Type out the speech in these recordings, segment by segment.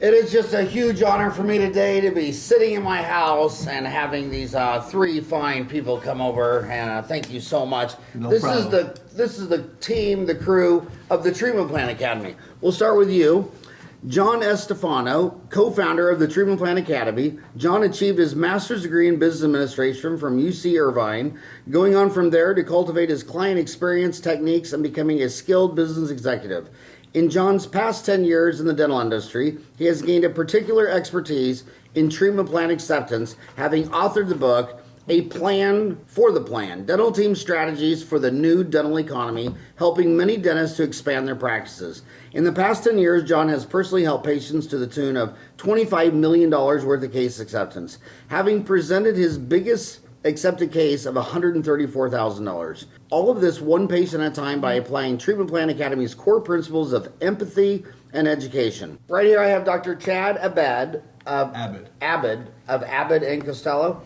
It is just a huge honor for me today to be sitting in my house and having these three fine people come over, and thank you so much. This is the team, the crew of the Treatment Plan Academy. We'll start with you. John Estefano, co-founder of the Treatment Plan Academy. John achieved his master's degree in business administration from UC Irvine, going on from there to cultivate his client experience techniques and becoming a skilled business executive. In John's past 10 years in the dental industry, he has gained a particular expertise in treatment plan acceptance, having authored the book, A Plan for the Plan, Dental Team Strategies for the New Dental Economy, helping many dentists to expand their practices. In the past 10 years, John has personally helped patients to the tune of $25 million worth of case acceptance, having presented his biggest accepted case of $134,000. All of this one patient at a time by applying Treatment Plan Academy's core principles of empathy and education. Right here I have Dr. Chad Abed of Abed and Costello.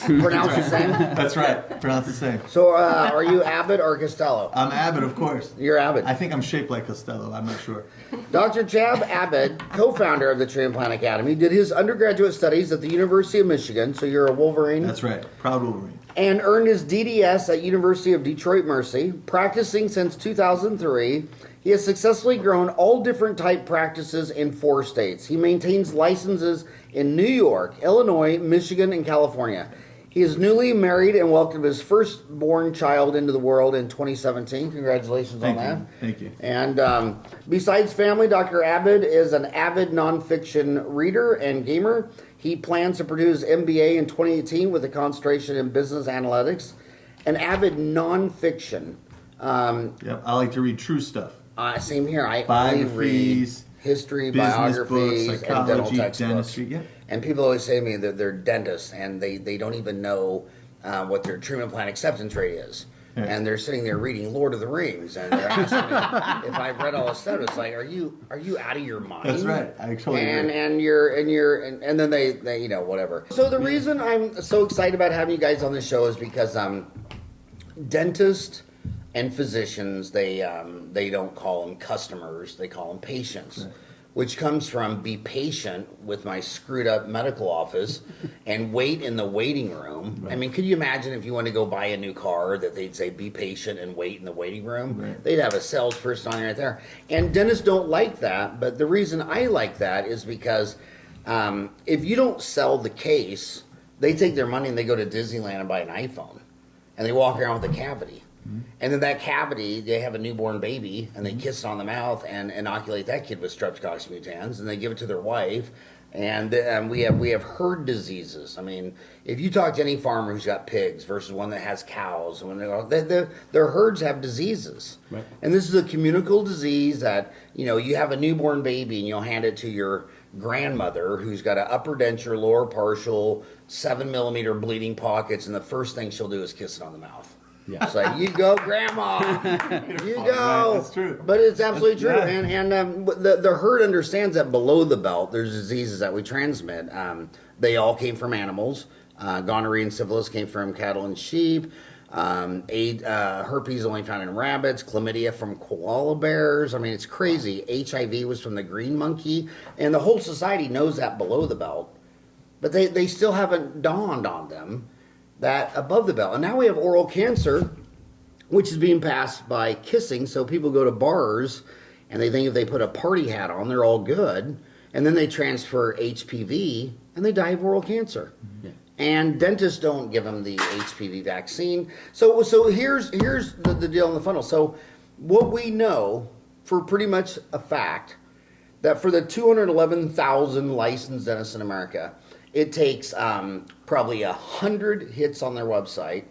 Pronounce the same? That's right. Pronounce the same. So are you Abed or Costello? I'm Abed, of course. You're Abed. I think I'm shaped like Costello. I'm not sure. Dr. Chad Abed, co-founder of the Treatment Plan Academy, did his undergraduate studies at the University of Michigan, so you're a Wolverine. That's right. Proud Wolverine. And earned his DDS at University of Detroit Mercy. Practicing since 2003, he has successfully grown all different type practices in 4 states. He maintains licenses in New York, Illinois, Michigan, and California. He is newly married and welcomed his firstborn child into the world in 2017. Congratulations on that. Thank you. And besides family, Dr. Abed is an avid nonfiction reader and gamer. He plans to produce MBA in 2018 with a concentration in business analytics. An avid nonfiction. Yep, I like to read true stuff. Same here. I Biographies, read history, business biographies, books, and dental psychology, textbooks. dentistry. Yeah. And people always say to me that they're dentists and they don't even know what their treatment plan acceptance rate is. Yeah. And they're sitting there reading Lord of the Rings, and they're asking me if I've read all this stuff. It's like, are you out of your mind? That's right. I totally agree. And then they whatever. So the reason I'm so excited about having you guys on the show is because dentists and physicians, they don't call them customers, they call them patients. Right. Which comes from be patient with my screwed up medical office and wait in the waiting room. Right. I mean, could you imagine if you want to go buy a new car that they'd say be patient and wait in the waiting room? Right. They'd have a salesperson on right there. And dentists don't like that, but the reason I like that is because if you don't sell the case, they take their money and they go to Disneyland and buy an iPhone. And they walk around with a cavity. And then that cavity, they have a newborn baby, and they kiss it on the mouth and inoculate that kid with Streptococcus mutans, and they give it to their wife. And we have herd diseases. I mean, if you talk to any farmer who's got pigs versus one that has cows, when their herds have diseases. Right. And this is a communicable disease that, you have a newborn baby and you'll hand it to your grandmother who's got an upper denture, lower partial, 7mm bleeding pockets, and the first thing she'll do is kiss it on the mouth. Yeah. It's like, you go, Grandma. You go. Right, that's true. But it's absolutely true. Yeah. And the herd understands that below the belt, there's diseases that we transmit. They all came from animals. Gonorrhea and syphilis came from cattle and sheep. Herpes only found in rabbits. Chlamydia from koala bears. I mean, it's crazy. HIV was from the green monkey. And the whole society knows that below the belt. But they still haven't dawned on them that above the belt. And now we have oral cancer, which is being passed by kissing. So people go to bars and they think if they put a party hat on, they're all good. And then they transfer HPV and they die of oral cancer. Yeah. And dentists don't give them the HPV vaccine. So here's the deal in the funnel. So what we know for pretty much a fact that for the 211,000 licensed dentists in America, it takes probably 100 hits on their website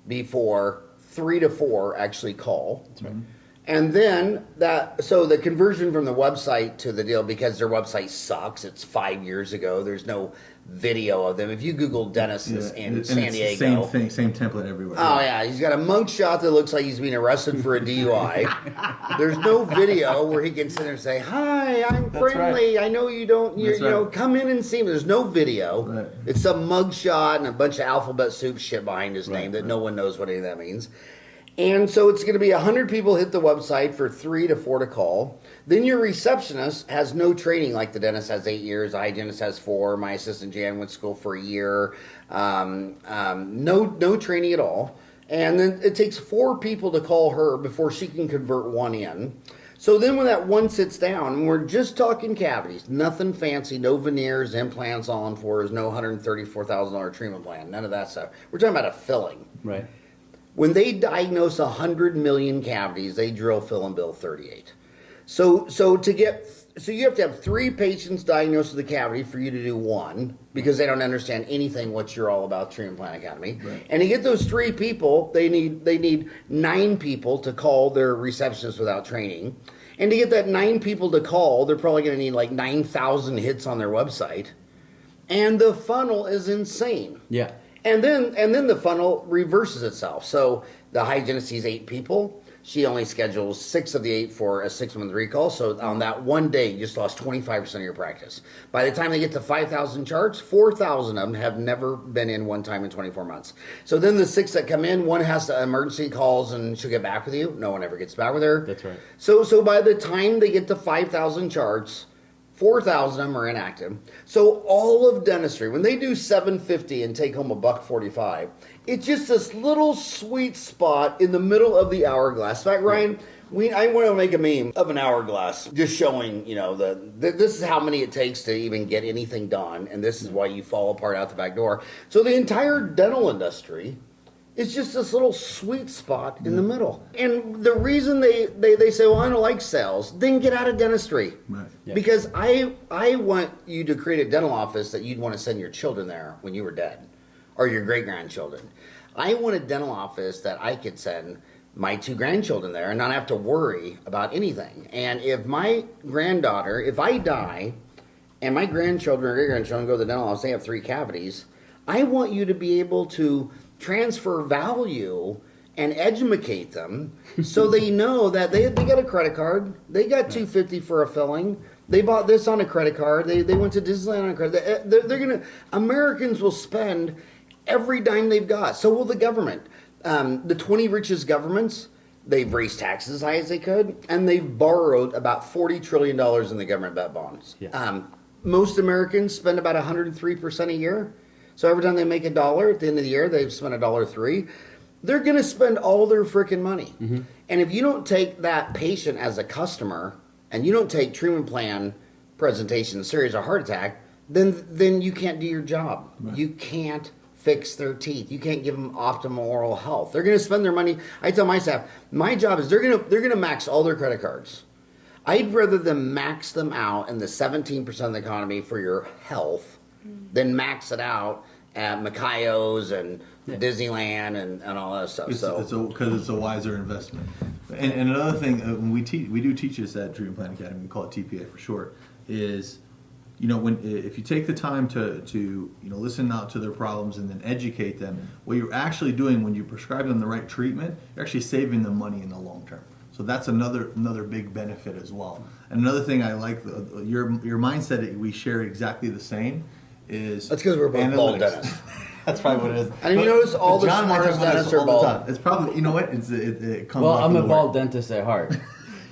before 3 to 4 actually call. That's right. And then so the conversion from the website to the deal, because their website sucks, it's 5 years ago, there's no video of them. If you Google dentists in San Diego. Same thing, same template everywhere. Oh, yeah. He's got a mug shot that looks like he's being arrested for a DUI. There's no video where he can sit there and say, hi, I'm friendly. Right. I know you don't, come in and see me. There's no video. Right. It's some mug shot and a bunch of alphabet soup shit behind his name that no one knows what any of that means. And so it's going to be 100 people hit the website for 3 to 4 to call. Then your receptionist has no training, like the dentist has 8 years, the hygienist has 4, my assistant Jan went to school for a year. No training at all. And then it takes 4 people to call her before she can convert one in. So then when that one sits down, and we're just talking cavities, nothing fancy, no veneers, implants, all-in-fours, no $134,000 treatment plan, none of that stuff. We're talking about a filling. Right. When they diagnose 100 million cavities, they drill, fill, and bill 38. So you have to have 3 patients diagnosed with a cavity for you to do one, because they don't understand anything what you're all about, Treatment Plan Academy. Right. And to get those 3 people, they need 9 people to call their receptionist without training. And to get that 9 people to call, they're probably going to need like 9,000 hits on their website. And the funnel is insane. Yeah. And then the funnel reverses itself. So the hygienist sees 8 people. She only schedules 6 of the 8 for a 6-month recall. So on that one day, you just lost 25% of your practice. By the time they get to 5,000 charts, 4,000 of them have never been in one time in 24 months. So then the 6 that come in, one has to emergency calls and she'll get back with you. No one ever gets back with her. That's right. So by the time they get to 5,000 charts, 4,000 of them are inactive. So all of dentistry, when they do $750 and take home $145, it's just this little sweet spot in the middle of the hourglass. In fact, Ryan, I want to make a meme of an hourglass, just showing, this is how many it takes to even get anything done, and this is why you fall apart out the back door. So the entire dental industry, it's just this little sweet spot in the middle. And the reason they say, well, I don't like sales, then get out of dentistry. Right. Yeah. Because I want you to create a dental office that you'd want to send your children there when you were dead, or your great-grandchildren. I want a dental office that I could send my 2 grandchildren there and not have to worry about anything. And if my granddaughter, if I die, and my grandchildren or great-grandchildren go to the dental office, they have 3 cavities, I want you to be able to transfer value and educate them so they know that they got a credit card, they got $250 for a filling, they bought this on a credit card, they went to Disneyland on a credit. Americans will spend every dime they've got. So will the government. The 20 richest governments, they've raised taxes as high as they could, and they've borrowed about $40 trillion in the government debt bonds. Yeah. Most Americans spend about 103% a year. So every time they make $1, at the end of the year, they've spent $1.03. They're going to spend all their freaking money. Mm-hmm. And if you don't take that patient as a customer, and you don't take treatment plan presentation serious or heart attack, then you can't do your job. Right. You can't fix their teeth. You can't give them optimal oral health. They're going to spend their money. I tell my staff, my job is they're going to max all their credit cards. I'd rather them max them out in the 17% of the economy for your health than max it out at Macayos and Disneyland and all that stuff. Because it's a wiser investment. And another thing, when we do teach this at Treatment Plan Academy, we call it TPA for short, is if you take the time to listen out to their problems and then educate them, what you're actually doing when you prescribe them the right treatment, you're actually saving them money in the long term. So that's another big benefit as well. And another thing I like, your mindset that we share exactly the same is that's because we're both bald dentists. That's probably what it is. And you notice all the smartest dentists are bald. It's probably, it comes well, off I'm the a bald dentist at heart.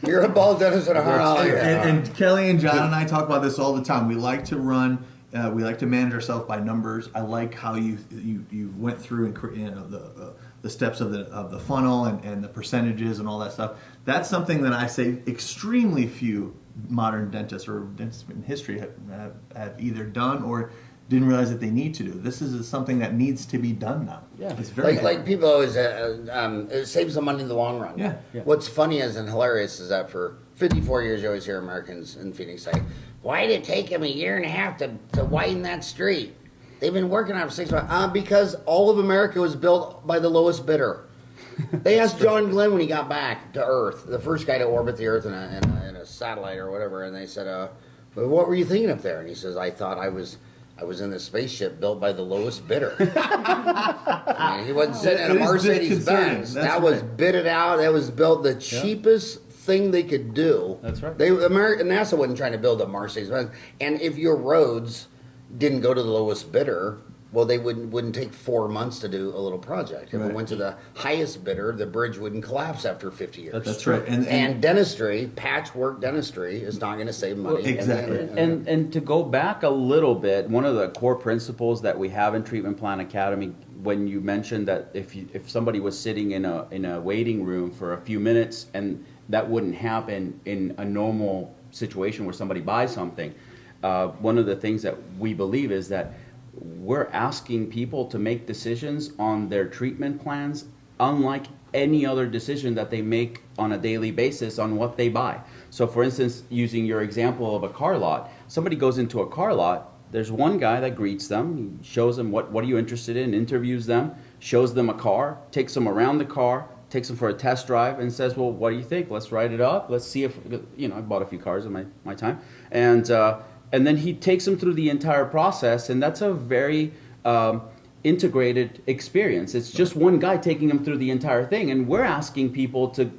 You're a bald dentist at heart. And Kelly and John and I talk about this all the time. We like to run. We like to manage ourselves by numbers. I like how you went through and the steps of the funnel and the percentages and all that stuff. That's something that I say extremely few modern dentists or dentists in history have either done or didn't realize that they need to do. This is something that needs to be done now. Yeah, it's very like people always it saves them money in the long run. Yeah. What's funny and hilarious is that for 54 years you always hear Americans in Phoenix say, "Why did it take them a year and a half to widen that street? They've been working on it for 6 months." Because all of America was built by the lowest bidder. They asked John Glenn when he got back to Earth, the first guy to orbit the Earth in a satellite or whatever, and they said, "But what were you thinking up there?" And he says, "I thought I was in this spaceship built by the lowest bidder." I mean, he wasn't sitting in a Mercedes Benz. That was bidded out. That was built the cheapest thing they could do. That's right. NASA wasn't trying to build a Mercedes Benz. And if your roads didn't go to the lowest bidder, Well, they wouldn't take 4 months to do a little project. If it went to the highest bidder, the bridge wouldn't collapse after 50 years. That's right. And dentistry, patchwork dentistry, is not going to save money. Well, exactly. And to go back a little bit, one of the core principles that we have in Treatment Plan Academy, when you mentioned that if somebody was sitting in a waiting room for a few minutes, and that wouldn't happen in a normal situation where somebody buys something, one of the things that we believe is that we're asking people to make decisions on their treatment plans unlike any other decision that they make on a daily basis on what they buy. So for instance, using your example of a car lot, somebody goes into a car lot, there's one guy that greets them, he shows them what are you interested in, interviews them, shows them a car, takes them around the car, takes them for a test drive, and says, well, what do you think? Let's write it up. Let's see if, I bought a few cars in my time. And then he takes them through the entire process, and that's a very integrated experience. It's just one guy taking them through the entire thing, and we're asking people to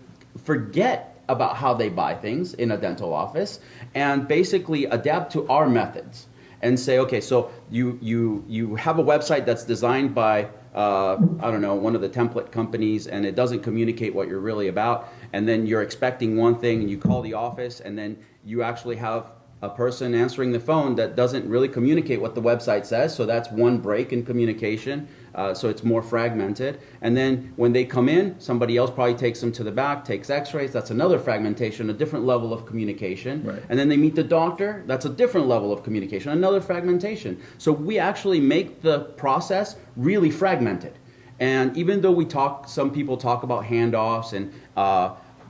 forget about how they buy things in a dental office and basically adapt to our methods and say, okay, so you have a website that's designed by one of the template companies, and it doesn't communicate what you're really about, and then you're expecting one thing, and you call the office, and then you actually have a person answering the phone that doesn't really communicate what the website says, so that's one break in communication, so it's more fragmented. And then when they come in, somebody else probably takes them to the back, takes x-rays, that's another fragmentation, a different level of communication. Right. And then they meet the doctor, that's a different level of communication, another fragmentation. So we actually make the process really fragmented. And even though some people talk about handoffs, and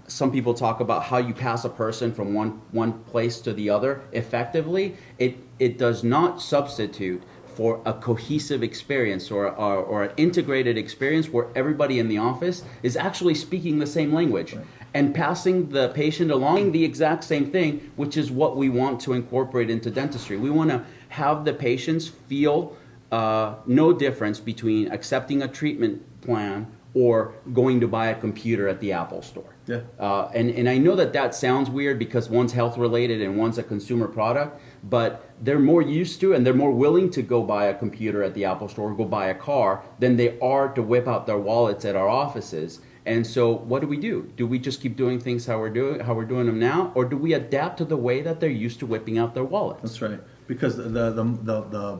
some people talk about how you pass a person from one place to the other effectively, it does not substitute for a cohesive experience or an integrated experience where everybody in the office is actually speaking the same language. Right. And passing the patient along the exact same thing, which is what we want to incorporate into dentistry. We want to have the patients feel no difference between accepting a treatment plan or going to buy a computer at the Apple store. Yeah. And I know that sounds weird because one's health related and one's a consumer product, but they're more used to and they're more willing to go buy a computer at the Apple store or go buy a car than they are to whip out their wallets at our offices. And so what do? Do we just keep doing things how we're doing them now, or do we adapt to the way that they're used to whipping out their wallets? That's right. Because the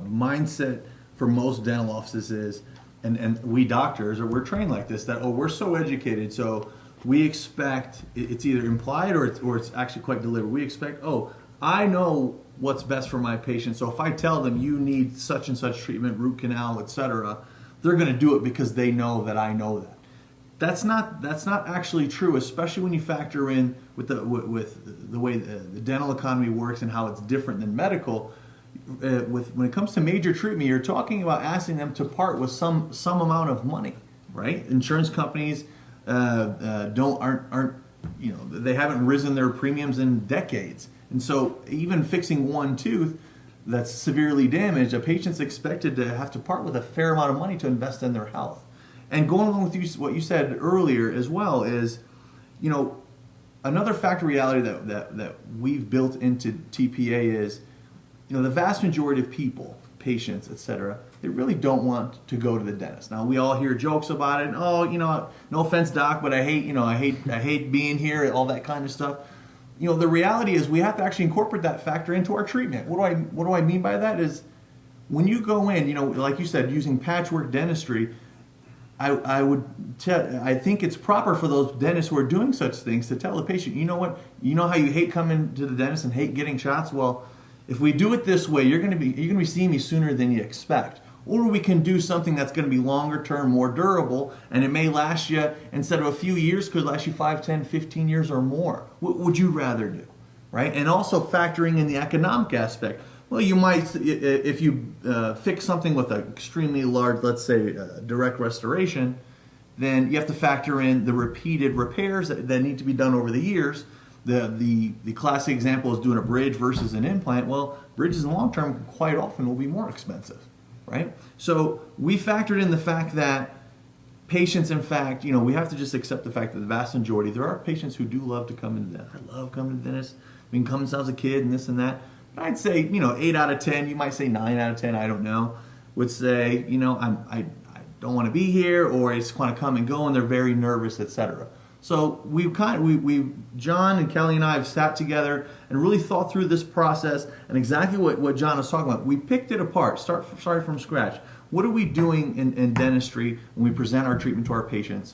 mindset for most dental offices is, and we doctors, we're trained like this, that, we're so educated, so we expect, it's either implied or it's actually quite deliberate. We expect, I know what's best for my patient, so if I tell them you need such and such treatment, root canal, etc., they're going to do it because they know that I know that. That's not actually true, especially when you factor in with the way the dental economy works and how it's different than medical. When it comes to major treatment, you're talking about asking them to part with some amount of money, right? Insurance companies aren't they haven't risen their premiums in decades, and so even fixing one tooth that's severely damaged, a patient's expected to have to part with a fair amount of money to invest in their health. And going along with what you said earlier as well is, another factor reality that we've built into TPA is, the vast majority of people, patients, etc., they really don't want to go to the dentist. Now we all hear jokes about it. No offense, doc, but I hate being here, all that kind of stuff. The reality is we have to actually incorporate that factor into our treatment. What do I mean by that is, when you go in, like you said, using patchwork dentistry, I think it's proper for those dentists who are doing such things to tell the patient, you know what, how you hate coming to the dentist and hate getting shots? Well, if we do it this way, you're going to be seeing me sooner than you expect. Or we can do something that's going to be longer term, more durable, and it may last you, instead of a few years, could last you 5, 10, 15 years or more. What would you rather do, right? And also factoring in the economic aspect. Well, you might, if you fix something with an extremely large, let's say, direct restoration, then you have to factor in the repeated repairs that need to be done over the years. The classic example is doing a bridge versus an implant. Well, bridges in the long term quite often will be more expensive, right? So we factored in the fact that patients, in fact, we have to just accept the fact that the vast majority, there are patients who do love to come in the dentist. I love coming to the dentist. I mean, coming since I was a kid and this and that. I'd say, 8 out of 10, you might say 9 out of 10, I don't know. would say, I don't want to be here, or I just want to come and go, and they're very nervous, etc. So John and Kelly and I have sat together and really thought through this process and exactly what John was talking about. We picked it apart, started from scratch. What are we doing in dentistry when we present our treatment to our patients?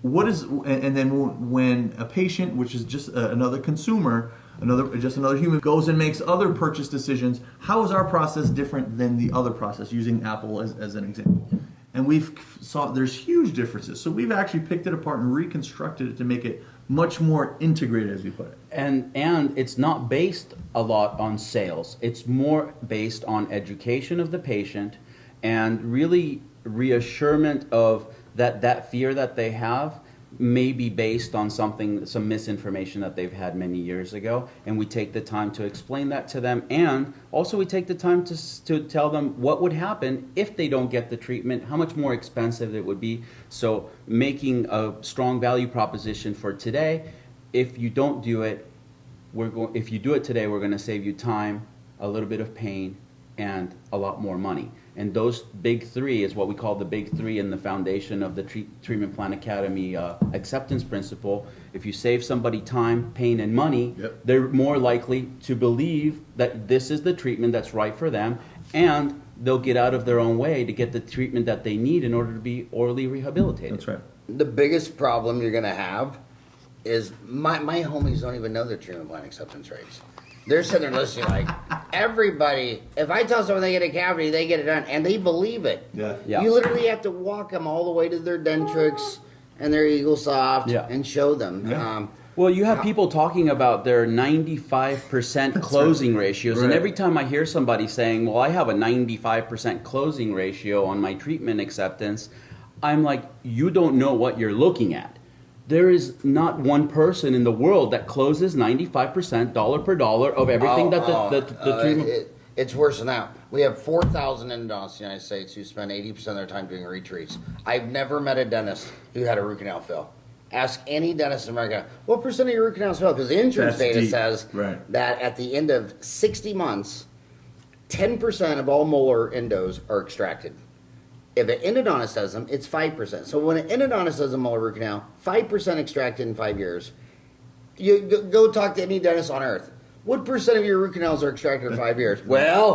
And then when a patient, which is just another consumer, another human, goes and makes other purchase decisions, how is our process different than the other process, using Apple as an example? And there's huge differences. So we've actually picked it apart and reconstructed it to make it much more integrated, as we put it. And it's not based a lot on sales. It's more based on education of the patient and really reassurement of that fear that they have may be based on some misinformation that they've had many years ago, and we take the time to explain that to them, and also we take the time to tell them what would happen if they don't get the treatment, how much more expensive it would be. So making a strong value proposition for today. If you don't do it, if you do it today, we're going to save you time, a little bit of pain, and a lot more money. And those big three is what we call the big three in the foundation of the Treatment Plan Academy acceptance principle. If you save somebody time, pain, and money, they're more likely to believe that this is the treatment that's right for them, and they'll get out of their own way to get the treatment that they need in order to be orally rehabilitated. That's right. The biggest problem you're going to have is my homies don't even know their treatment plan acceptance rates. They're sitting there listening like, everybody, if I tell someone they get a cavity, they get it done, and they believe it. Yeah. You literally have to walk them all the way to their Dentrix and their Eagle Soft and show them. Yeah. Well, you have people talking about their 95% closing ratios, and every time I hear somebody saying, well, I have a 95% closing ratio on my treatment acceptance, I'm like, you don't know what you're looking at. There is not one person in the world that closes 95% dollar per dollar of everything that the treatment... It's worse than that. We have 4,000 endodontists in the United States who spend 80% of their time doing retreats. I've never met a dentist who had a root canal fail. Ask any dentist in America, what percent of your root canals fail? Because the insurance data says that at the end of 60 months, 10% of all molar endos are extracted. If an endodontist does them, it's 5%. So when an endodontist does a molar root canal, 5% extracted in 5 years. You go talk to any dentist on earth. What percent of your root canals are extracted in 5 years? Well,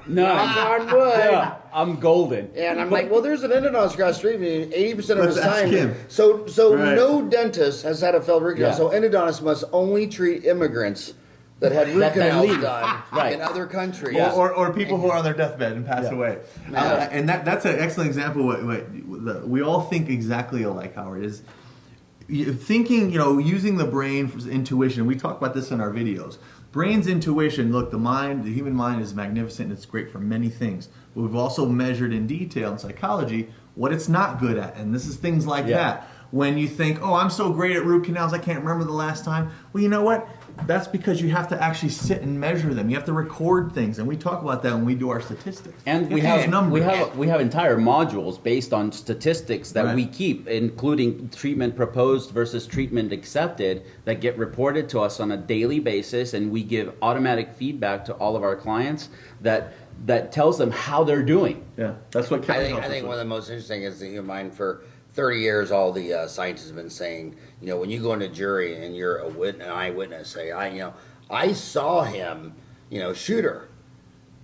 knock on wood. Yeah, I'm golden. And I'm like, well, there's an endodontist across the street 80% of his time. Him. So no dentist has had a failed root canal. So endodontists must only treat immigrants that had root canals done in other countries. Or people who are on their deathbed and passed away. And that's an excellent example. We all think exactly alike, Howard. Is thinking, using the brain for intuition. We talk about this in our videos. Brain's intuition, look, the human mind is magnificent and it's great for many things. But we've also measured in detail in psychology what it's not good at. And this is things like that. When you think, oh, I'm so great at root canals, I can't remember the last time. Well, you know what? That's because you have to actually sit and measure them. You have to record things, and we talk about that when we do our statistics. And we have entire modules based on statistics that we keep, including treatment proposed versus treatment accepted, that get reported to us on a daily basis, and we give automatic feedback to all of our clients that tells them how they're doing. Yeah, that's what I think one of the most interesting is the human mind. For 30 years, all the scientists have been saying, when you go into jury and you're an eyewitness, say, I saw him, shoot her.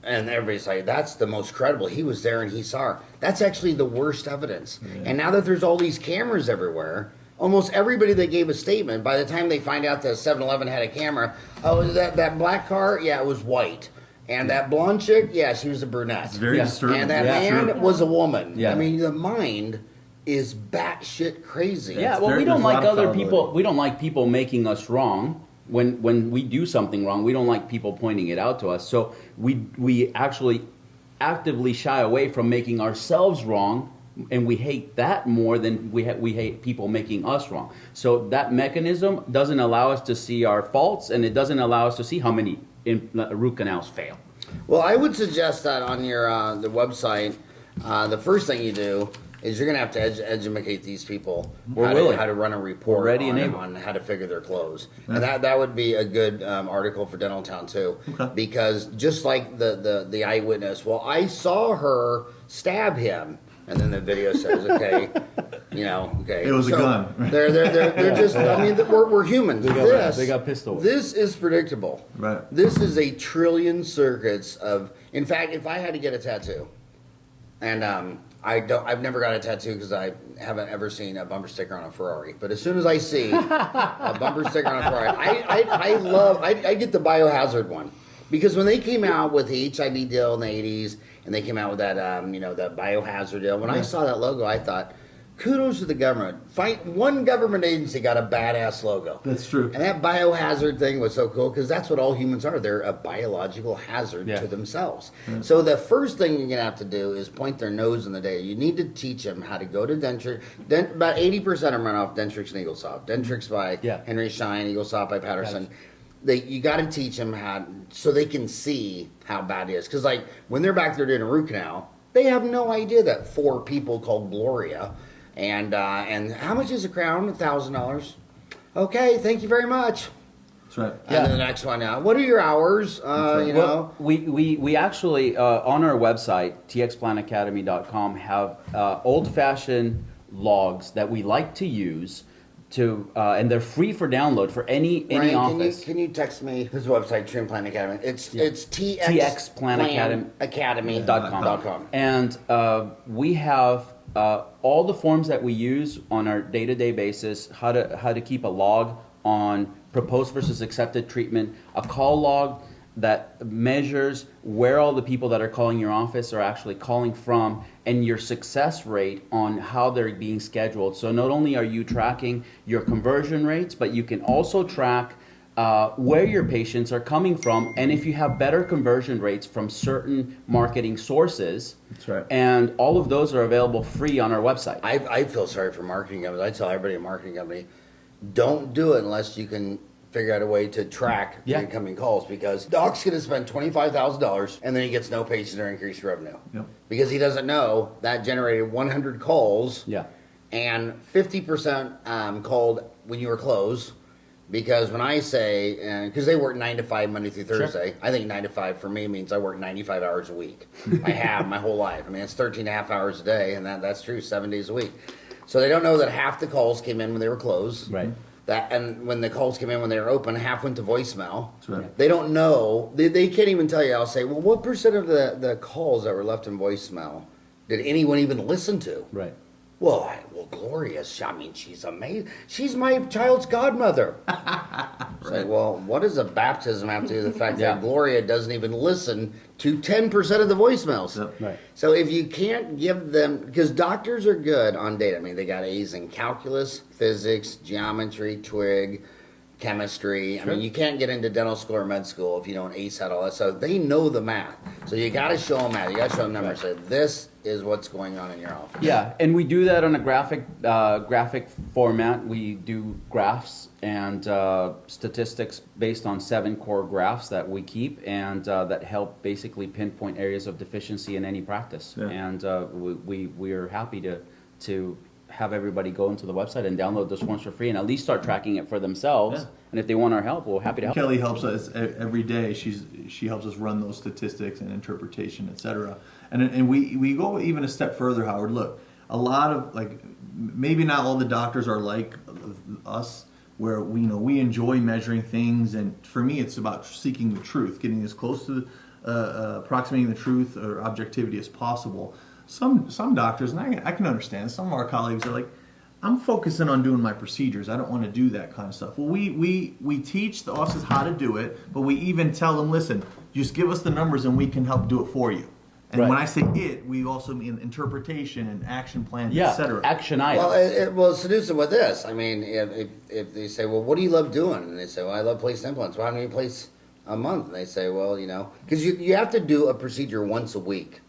And everybody's like, that's the most credible. He was there and he saw her. That's actually the worst evidence. Yeah. And now that there's all these cameras everywhere, almost everybody that gave a statement, by the time they find out that 7-Eleven had a camera, oh, that black car? Yeah, it was white. And that blonde chick? Yeah, she was a brunette. It's very disturbing. And that man was a woman. Yeah. I mean, the mind is batshit crazy. Yeah, well, we don't like other people. We don't like people making us wrong. When we do something wrong, we don't like people pointing it out to us. So we actually actively shy away from making ourselves wrong, and we hate that more than we hate people making us wrong. So that mechanism doesn't allow us to see our faults, and it doesn't allow us to see how many root canals fail. Well, I would suggest that on your the website, the first thing you do is you're going to have to educate these people We're how willing. to run a report We're ready and on, able. on how to figure their clothes. And that would be a good article for Dental Town too. Okay. Because just like the eyewitness, well, I saw her stab him. And then the video says, okay, okay. It was a gun. They're just, I mean, we're humans. They got pistol. This is predictable. Right. This is a trillion circuits of, in fact, if I had to get a tattoo, and I've never got a tattoo because I haven't ever seen a bumper sticker on a Ferrari. But as soon as I see a bumper sticker on a Ferrari, I get the biohazard one. Because when they came out with the HIV deal in the 80s, and they came out with that, that biohazard deal, when I saw that logo, I thought, kudos to the government. One government agency got a badass logo. That's true. And that biohazard thing was so cool because that's what all humans are. They're a biological hazard Yeah. to themselves. So the first thing you're going to have to do is point their nose in the data. You need to teach them how to go to denture. About 80% of them run off Dentrix and Eaglesoft. Dentrix by Henry Schein, Eaglesoft by Patterson. You got to teach them how, so they can see how bad it is. Because like when they're back there doing a root canal, they have no idea that 4 people called Gloria, and how much is a crown? $1,000. Okay, thank you very much. That's right. And then the next one now. What are your hours? Well, we actually on our website txplanacademy.com have old-fashioned logs that we like to use. And they're free for download for any Ryan, office. Can you text me his website, Treatment Plan Academy? It's txplanacademy.com. And we have all the forms that we use on our day-to-day basis, how to keep a log on proposed versus accepted treatment, a call log that measures where all the people that are calling your office are actually calling from, and your success rate on how they're being scheduled. So not only are you tracking your conversion rates, but you can also track where your patients are coming from, and if you have better conversion rates from certain marketing sources. That's right. And all of those are available free on our website. I feel sorry for marketing companies. I tell everybody in a marketing company, don't do it unless you can figure out a way to track the incoming calls, because Doc's going to spend $25,000 and then he gets no patients or increased revenue. Yep. Because he doesn't know that generated 100 calls and 50% called when you were closed. Because when I say, because they work 9 to 5 Monday through Thursday, I think 9 to 5 for me means I work 95 hours a week. I have my whole life. I mean, it's 13 and a half hours a day, and that's true, 7 days a week. So they don't know that half the calls came in when they were closed. Right. And when the calls came in when they were open, half went to voicemail. That's right. They don't know. They can't even tell you. I'll say, well, what percent of the calls that were left in voicemail did anyone even listen to? Right. Well, Gloria, I mean, she's amazing. She's my child's godmother. It's like, well, what does a baptism have to do with the fact that Gloria doesn't even listen to 10% of the voicemails? Yep. Right. So if you can't give them, because doctors are good on data. I mean, they got A's in calculus, physics, geometry, twig, chemistry. I mean, you can't get into dental school or med school if you don't ace out all that. So they know the math. So you got to show them math. You got to show them numbers. Say, this is what's going on in your office. Yeah, and we do that on a graphic format. We do graphs and statistics based on 7 core graphs that we keep, and that help basically pinpoint areas of deficiency in any practice. Yeah. And we are happy to have everybody go into the website and download those forms for free, and at least start tracking it for themselves. Yeah. And if they want our help, we're happy to help. Kelly helps us every day. She helps us run those statistics and interpretation, etc. And we go even a step further, Howard. Look, a lot of, like, maybe not all the doctors are like us, where we enjoy measuring things, and for me it's about seeking the truth, getting as close to approximating the truth or objectivity as possible. Some doctors, and I can understand, some of our colleagues are like, I'm focusing on doing my procedures. I don't want to do that kind of stuff. Well, we teach the offices how to do it, but we even tell them, listen, just give us the numbers and we can help do it for you. And when I say it, we also mean interpretation and action plans, etc. Action items. Well, seduce them with this. I mean, if they say, well, what do you love doing? And they say, well, I love placing implants. Why don't you place a month? And they say, well, because you have to do a procedure once a week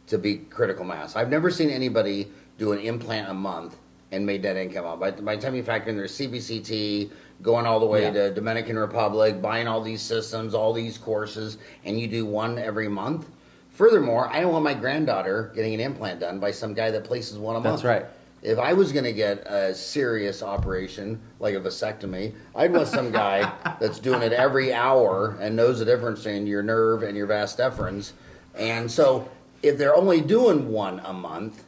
to be critical mass. I've never seen anybody do an implant a month and made that income out. By the time you factor in their CBCT, going all the way to Dominican Republic, buying all these systems, all these courses, and you do one every month, Furthermore, I don't want my granddaughter getting an implant done by some guy that places one a month. That's right. If I was going to get a serious operation, like a vasectomy, I'd want some guy that's doing it every hour and knows the difference in your nerve and your vas deferens. And so if they're only doing one a month,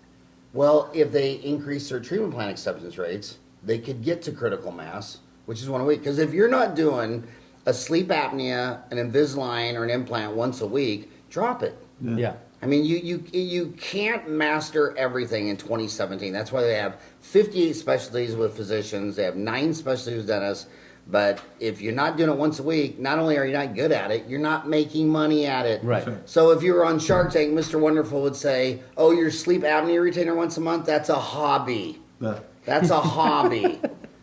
well, if they increase their treatment plan acceptance rates, they could get to critical mass, which is one a week. Because if you're not doing a sleep apnea, an Invisalign, or an implant once a week, drop it. Yeah. I mean, you can't master everything in 2017. That's why they have 58 specialties with physicians. They have 9 specialties with dentists. But if you're not doing it once a week, not only are you not good at it, you're not making money at it. Right. So if you were on Shark Tank, Mr. Wonderful would say, "Oh, your sleep apnea retainer once a month? That's a hobby. That's a hobby.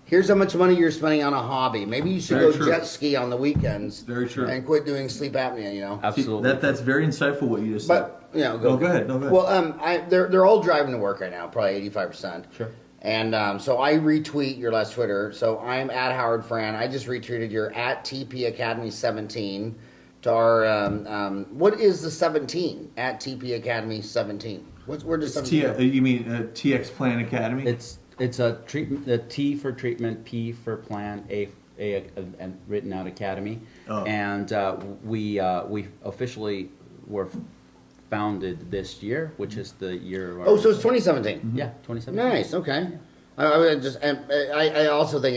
Here's how much money you're spending on a hobby. Maybe you should Very go true. jet ski on the weekends. Very true. And quit doing sleep apnea. You know." Absolutely. That's very insightful what you just said. But go ahead. No, go ahead. Well, they're all driving to work right now, probably 85%. Sure. And so I retweet your last Twitter. So I'm at Howard Farran. I just retweeted your at TP Academy 17 to our what is the 17 at TP Academy 17? Where does 17 go? You mean TX Plan Academy? It's a treatment. The T for treatment, P for plan, A and written out academy, and we officially were founded this year, which is the year of our, Oh, so it's 2017. yeah, 2017. Nice. Okay. I would just. I also think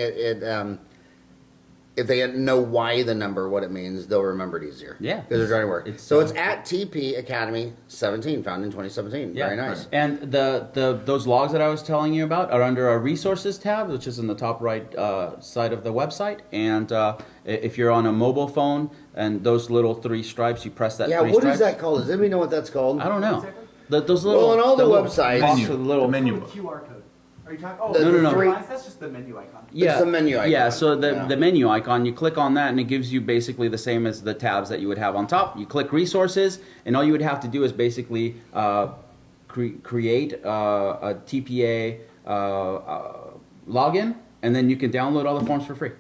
if they know why the number, what it means, they'll remember it easier. Yeah. Because they're trying to work. It's, So it's at TP Academy 17, founded in 2017. Yeah. Very nice. And those logs that I was telling you about are under our resources tab, which is in the top right side of the website. And if you're on a mobile phone and those little 3 stripes, you press that. Yeah, 3 what stripes. is that called? Does anybody know what that's called? I don't know. Those little. Well, on all the little websites- box Menu. with the little The menu. QR code. Are you talking? Oh, The- No. three- That's just the menu icon. Yeah, the menu icon. Yeah, so the Yeah. menu icon, you click on that and it gives you basically the same as the tabs that you would have on top. You click resources, and all you would have to do is basically create a TPA login, and then you can download all the forms for free.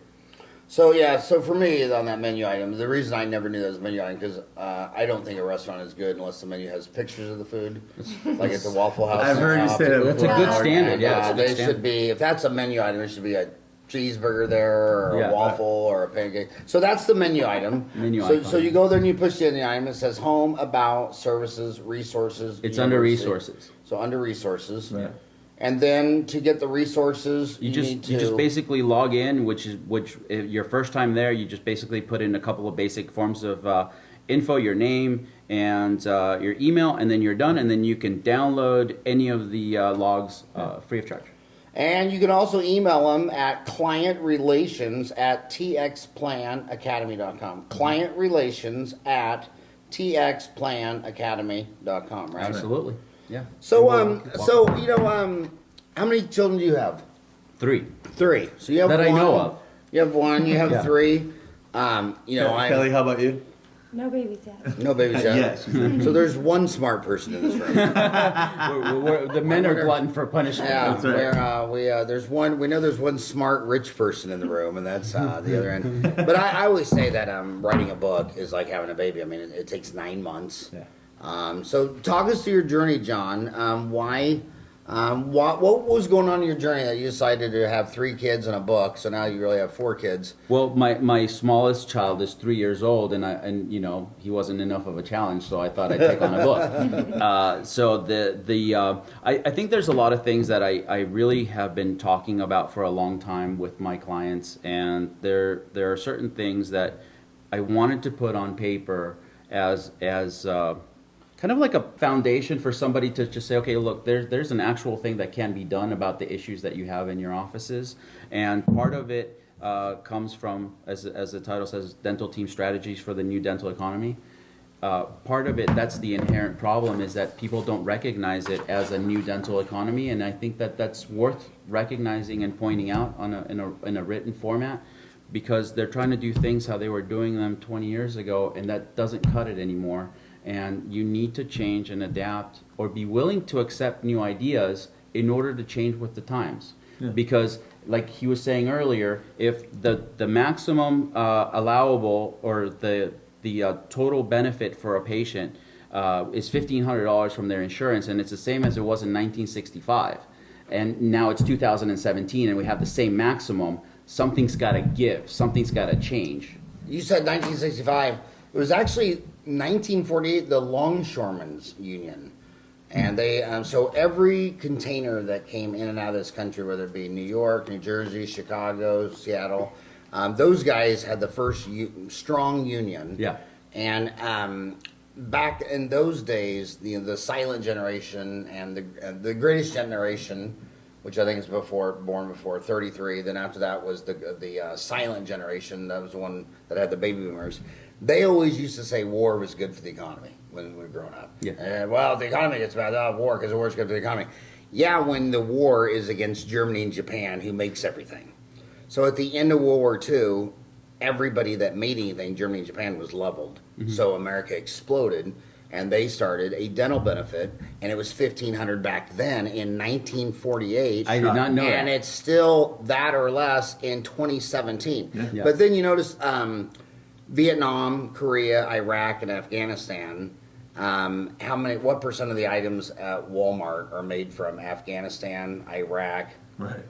So for me on that menu item, the reason I never knew that was a menu item because I don't think a restaurant is good unless the menu has pictures of the food, like at the Waffle House. I've heard you say that That's a before. good standard, yeah. It's a good They standard. should be, if that's a menu item, it should be a cheeseburger there or Yeah. a waffle or a pancake. So that's the menu item. Menu so, icon. So you go there and you push the menu item. It says home, about, services, resources. It's under university. resources. So under resources. Right. And then to get the resources, You need to. just basically log in, which if your first time there, you just basically put in a couple of basic forms of info, your name and your email, and then you're done, and then you can download any of the logs free of charge. And you can also email them at clientrelations@txplanacademy.com. Clientrelations at txplanacademy.com, right? Absolutely, yeah. So how many children do you have? 3 3. So you have that one. I know of. You have 1. You have Yeah. 3. Kelly, how about you? No babies yet. No babies yet. Yes. So there's one smart person in this room. The men are glutton for punishment. Yeah, That's right. we know there's one smart rich person in the room, and that's the other end. But I always say that writing a book is like having a baby. I mean, it takes 9 months. Yeah. So talk us through your journey, John. What was going on in your journey that you decided to have 3 kids and a book? So now you really have 4 kids. Well, my smallest child is 3 years old, and he wasn't enough of a challenge, so I thought I'd take on a book. I think there's a lot of things that I really have been talking about for a long time with my clients, and there are certain things that I wanted to put on paper as kind of like a foundation for somebody to just say, okay, look, there's an actual thing that can be done about the issues that you have in your offices. And part of it comes from, as the title says, dental team strategies for the new dental economy. Part of it, that's the inherent problem, is that people don't recognize it as a new dental economy. And I think that that's worth recognizing and pointing out in a written format, because they're trying to do things how they were doing them 20 years ago, and that doesn't cut it anymore. And you need to change and adapt, or be willing to accept new ideas in order to change with the times. Yeah. Because, like he was saying earlier, if the maximum allowable or the total benefit for a patient is $1,500 from their insurance, and it's the same as it was in 1965. And now it's 2017, and we have the same maximum. Something's got to give. Something's got to change. You said 1965. It was actually 1948, the Longshoremen's Union. And they, so every container that came in and out of this country, whether it be New York, New Jersey, Chicago, Seattle, those guys had the first strong union. Yeah. And back in those days, the silent generation and the greatest generation, which I think is born before 33. Then after that was the silent generation. That was the one that had the baby boomers. They always used to say war was good for the economy when we were growing up. Yeah. And, well, if the economy gets bad, war, because the war is good for the economy. Yeah, when the war is against Germany and Japan, who makes everything. So at the end of World War II, everybody that made anything, Germany and Japan, was leveled. Mm-hmm. So America exploded, and they started a dental benefit, and it was $1,500 back then in 1948. I did not know and that. it's still that or less in 2017. Yeah. Yeah. But then you notice Vietnam, Korea, Iraq, and Afghanistan. What percent of the items at Walmart are made from Afghanistan, Iraq? Right.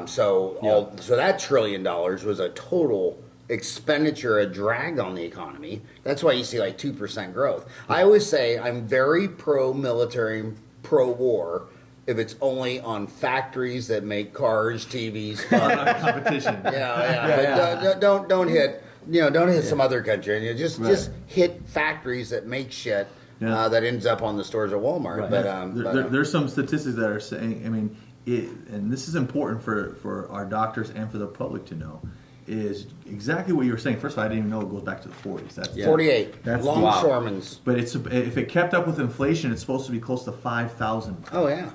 So that $1 trillion was a total expenditure, a drag on the economy. That's why you see like 2% growth. I always say I'm very pro-military, pro-war if it's only on factories that make cars, TVs, phones. Competition. But don't hit. Don't hit some other country, and just hit factories that make shit that ends up on the stores at Walmart. Right. But There's some statistics that are saying, I mean, and this is important for our doctors and for the public to know, is exactly what you were saying. First of all, I didn't even know it goes back to the 40s. That's 48. That's Longshoremen's. But if it kept up with inflation, it's supposed to be close to 5,000. Oh yeah.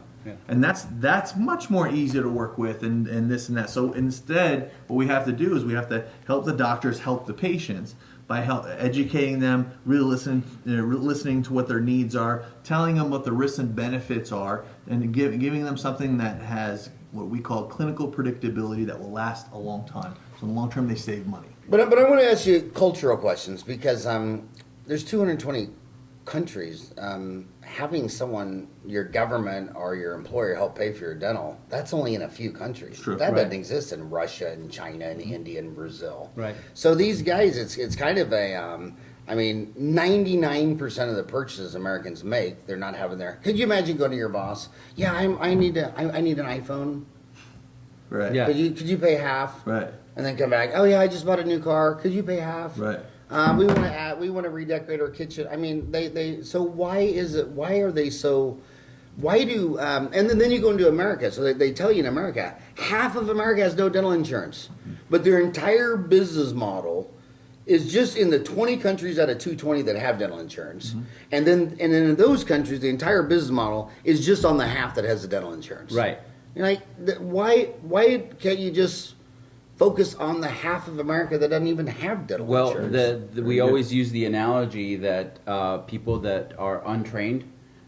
And that's much more easier to work with and this and that. So instead, what we have to do is we have to help the doctors help the patients by educating them, really listening to what their needs are, telling them what the risks and benefits are, and giving them something that has what we call clinical predictability that will last a long time. So in the long term, they save money. But I want to ask you cultural questions because there's 220 countries. Having someone, your government or your employer, help pay for your dental, that's only in a few countries. True. That Right. doesn't exist in Russia and China and India and Brazil. Right. So these guys, it's kind of a, 99% of the purchases Americans make, they're not having there. Could you imagine going to your boss? Yeah, I need an iPhone. Right. Yeah. Could you pay half? Right. And then come back. Oh yeah, I just bought a new car. Could you pay half? Right. We want to redecorate our kitchen. I mean, they. So why is it? Why are they so? Why do? And then you go into America. So they tell you in America, half of America has no dental insurance, but their entire business model is just in the 20 countries out of 220 that have dental insurance, and then in those countries, the entire business model is just on the half that has the dental insurance. Right. You're like, why can't you just focus on the half of America that doesn't even have dental Well, insurance? we always use the analogy that people that are untrained,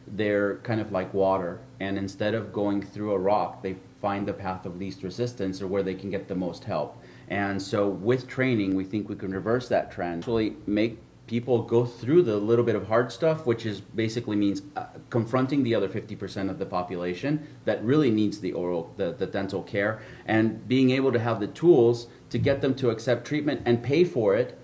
they're kind of like water, and instead of going through a rock, they find the path of least resistance or where they can get the most help. And so with training, we think we can reverse that trend, actually make people go through the little bit of hard stuff, which is basically means confronting the other 50% of the population that really needs the dental care, and being able to have the tools to get them to accept treatment and pay for it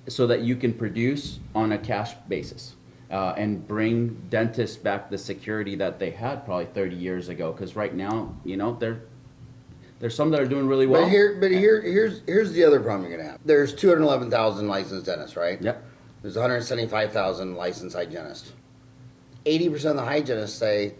so that you can produce on a cash basis. And bring dentists back the security that they had probably 30 years ago. Because right now, there's some that are doing really well. Here's the other problem you're gonna have. There's 211,000 licensed dentists, right? Yep. There's 175,000 licensed hygienists. 80% of the hygienists say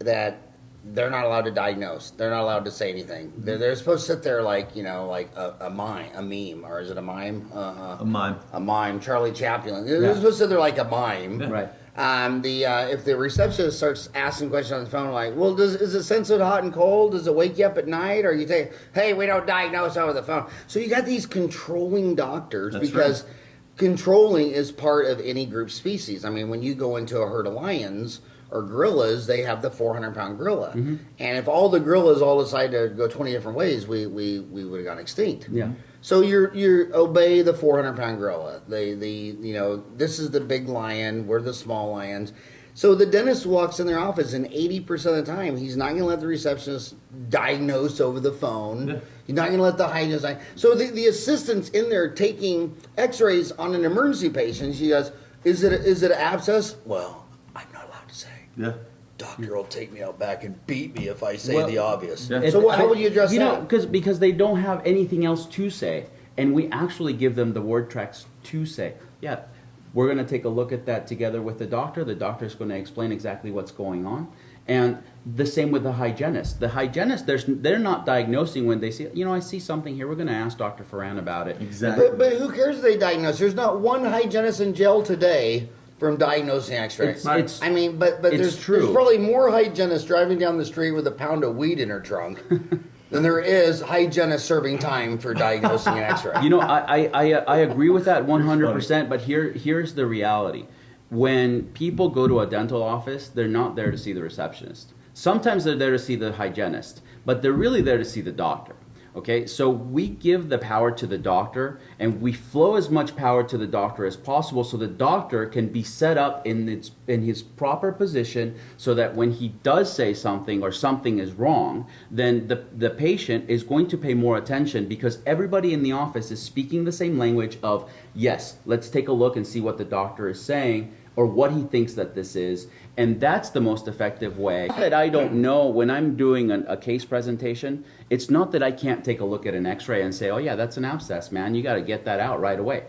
that they're not allowed to diagnose. They're not allowed to say anything. They're supposed to sit there like a meme, or is it a mime? A mime. A mime. Charlie Chaplin. They're supposed to sit there like a mime. Right. If the receptionist starts asking questions on the phone, like, well, is it sensitive hot and cold? Does it wake you up at night? Or you say, hey, we don't diagnose over the phone. So you got these controlling doctors. That's because right. Controlling is part of any group species. I mean, when you go into a herd of lions or gorillas, they have the 400-pound gorilla. And if all the gorillas all decide to go 20 different ways, we would have gone extinct. Yeah. So you obey the 400-pound gorilla. This is the big lion. We're the small lions. So the dentist walks in their office, and 80% of the time, he's not going to let the receptionist diagnose over the phone. Yeah. He's not going to let the hygienist diagnose. So the assistant's in there taking X-rays on an emergency patient. She goes, "Is it an abscess?" "Well, I'm not allowed to say. Yeah. Doctor will take me out back and beat me if I say Well, the obvious." yeah. So how would you address that? Because they don't have anything else to say, and we actually give them the word tracks to say. Yeah, we're going to take a look at that together with the doctor. The doctor's going to explain exactly what's going on, and the same with the hygienist. The hygienist, they're not diagnosing when they see, I see something here. We're going to ask Dr. Farran about it. Exactly. But who cares if they diagnose? There's not one hygienist in jail today from diagnosing X-rays. It's but there's probably more hygienists driving down the street with a pound of weed in her trunk than there is hygienists serving time for diagnosing an X-ray. I agree with that 100%, but here's the reality. When people go to a dental office, they're not there to see the receptionist. Sometimes they're there to see the hygienist, but they're really there to see the doctor. Okay, so we give the power to the doctor, and we flow as much power to the doctor as possible, so the doctor can be set up in his proper position, so that when he does say something or something is wrong, then the patient is going to pay more attention, because everybody in the office is speaking the same language of, yes, let's take a look and see what the doctor is saying, or what he thinks that this is. And that's the most effective way. That I don't know, when I'm doing a case presentation, it's not that I can't take a look at an X-ray and say, "Oh yeah, that's an abscess, man. You got to get that out right away."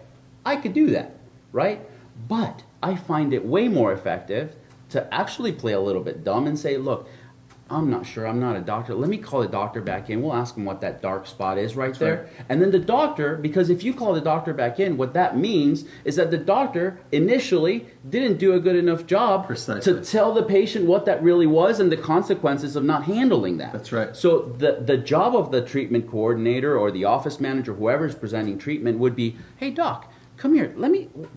I could do that, right? But I find it way more effective to actually play a little bit dumb and say, "Look, I'm not sure. I'm not a doctor. Let me call the doctor back in. We'll ask him what that dark spot is right there." Right. And then the doctor, because if you call the doctor back in, what that means is that the doctor initially didn't do a good enough job Precisely. to tell the patient what that really was and the consequences of not handling that. That's right. So the job of the treatment coordinator or the office manager, whoever's presenting treatment, would be, "Hey, doc, come here.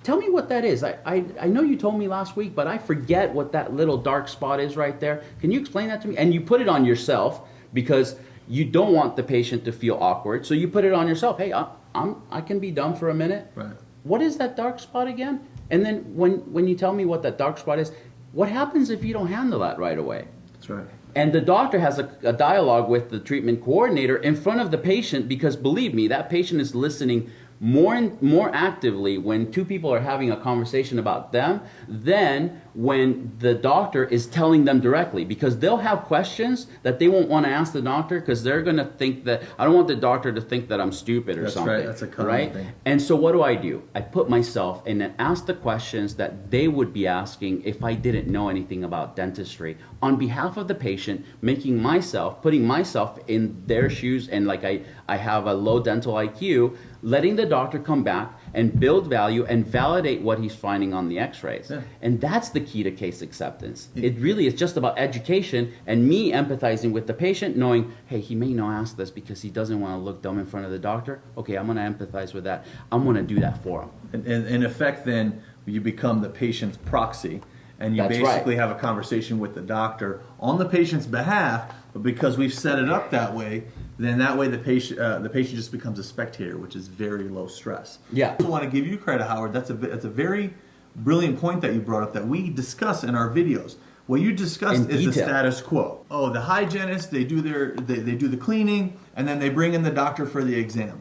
Tell me what that is. I know you told me last week, but I forget what that little dark spot is right there. Can you explain that to me?" And you put it on yourself, because you don't want the patient to feel awkward. So you put it on yourself. "Hey, I can be dumb for a minute. Right. What is that dark spot again?" And then when you tell me what that dark spot is, what happens if you don't handle that right away? That's right. And the doctor has a dialogue with the treatment coordinator in front of the patient, because believe me, that patient is listening more actively when two people are having a conversation about them than when the doctor is telling them directly, because they'll have questions that they won't want to ask the doctor, because they're going to think that, I don't want the doctor to think that I'm stupid or That's something. right. That's a common thing. And so what do? I put myself in and ask the questions that they would be asking if I didn't know anything about dentistry, on behalf of the patient, putting myself in their shoes, and like I have a low dental IQ, letting the doctor come back and build value and validate what he's finding on the X-rays. Yeah. And that's the key to case acceptance. It really is just about education and me empathizing with the patient, knowing, hey, he may not ask this because he doesn't want to look dumb in front of the doctor. Okay, I'm going to empathize with that. I'm going to do that for him. And in effect, then, you become the patient's proxy, and you That's basically right. have a conversation with the doctor on the patient's behalf, but because we've set it up that way, then that way the patient just becomes a spectator, which is very low stress. Yeah. I want to give you credit, Howard. That's a very brilliant point that you brought up that we discuss in our videos. What you discussed In is the detail. status quo. Oh, the hygienist, they do the cleaning, and then they bring in the doctor for the exam.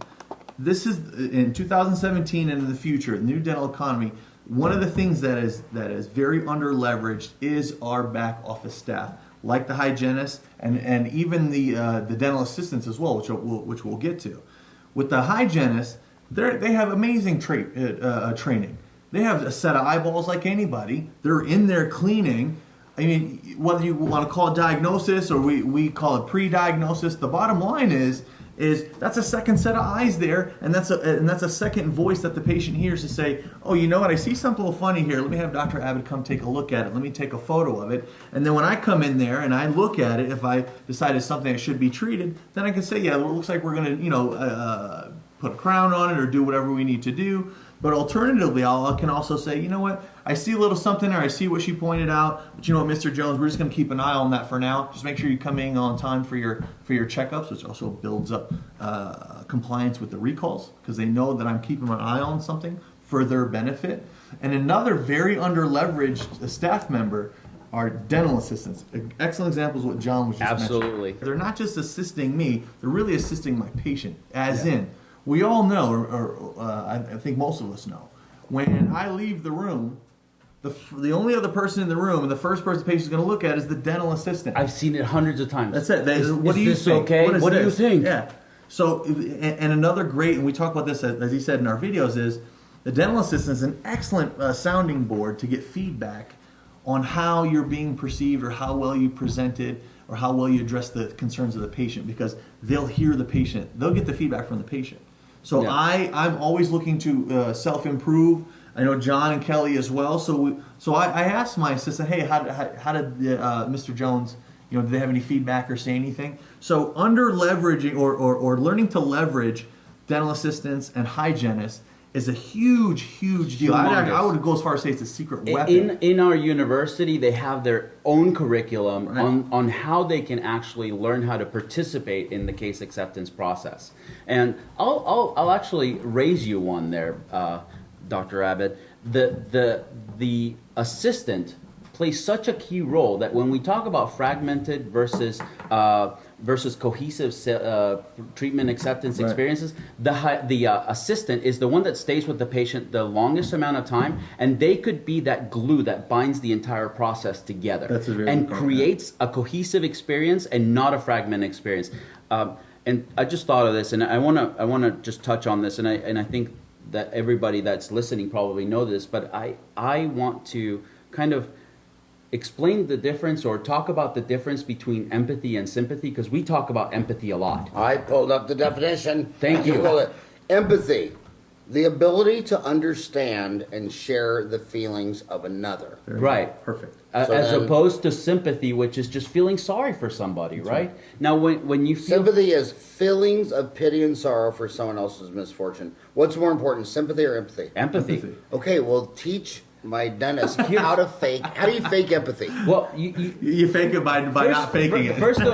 This is in 2017 and in the future, the new dental economy. One of the things that is very under leveraged is our back office staff, like the hygienists and even the dental assistants as well, which we'll get to. With the hygienists, they have amazing training. They have a set of eyeballs like anybody. They're in there cleaning. I mean, whether you want to call it diagnosis or we call it pre-diagnosis, the bottom line is that's a second set of eyes there, and that's a second voice that the patient hears to say, oh, you know what, I see something a little funny here. Let me have Dr. Abed come take a look at it. Let me take a photo of it. And then when I come in there and I look at it, if I decide it's something that should be treated, then I can say, yeah, well, it looks like we're going to, put a crown on it or do whatever we need to do. But alternatively, I can also say, you know what, I see a little something there, I see what she pointed out, but you know what, Mr. Jones, we're just going to keep an eye on that for now. Just make sure you come in on time for your checkups, which also builds up compliance with the recalls, because they know that I'm keeping my eye on something for their benefit. And another very underleveraged staff member are dental assistants. Excellent examples of what John was just Absolutely. mentioning. They're not just assisting me, they're really assisting my patient, as in, we all know, or I think most of us know, when I leave the room, the only other person in the room and the first person the patient's going to look at is the dental assistant. I've seen it hundreds of times. That's it. What do you this think? okay? What do you think? Yeah. So, and another great, and we talk about this, as he said in our videos, is the dental assistant is an excellent sounding board to get feedback on how you're being perceived or how well you presented or how well you address the concerns of the patient, because they'll hear the patient. They'll get the feedback from the patient. So Yeah. I'm always looking to self-improve. I know John and Kelly as well. So I asked my assistant, hey, how did Mr. Jones, did they have any feedback or say anything? So under leveraging or learning to leverage dental assistants and hygienists is a huge, huge deal. I would go as far as say it's a secret weapon. In our university, they have their own curriculum Right. on how they can actually learn how to participate in the case acceptance process. And I'll actually raise you one there, Dr. Abed. The assistant plays such a key role that when we talk about fragmented versus cohesive treatment acceptance Right. experiences, the assistant is the one that stays with the patient the longest amount of time, and they could be that glue that binds the entire process together That's a very and good point, creates a cohesive experience and not a fragmented experience. And I just thought of this, and I want to just touch on this, and I think that everybody that's listening probably know this, but I want to kind of explain the difference or talk about the difference between empathy and sympathy, because we talk about empathy a lot. I pulled up the definition. Thank you. Pulled it. Empathy, the ability to understand and share the feelings of another. Very Right. good. Perfect. So As then- opposed to sympathy, which is just feeling sorry for somebody, right? Now, when you feel Sympathy is feelings of pity and sorrow for someone else's misfortune. What's more important, sympathy or empathy? empathy. Okay, well, teach my dentist how to fake. How do you fake empathy? Well, You fake it by not faking it. First of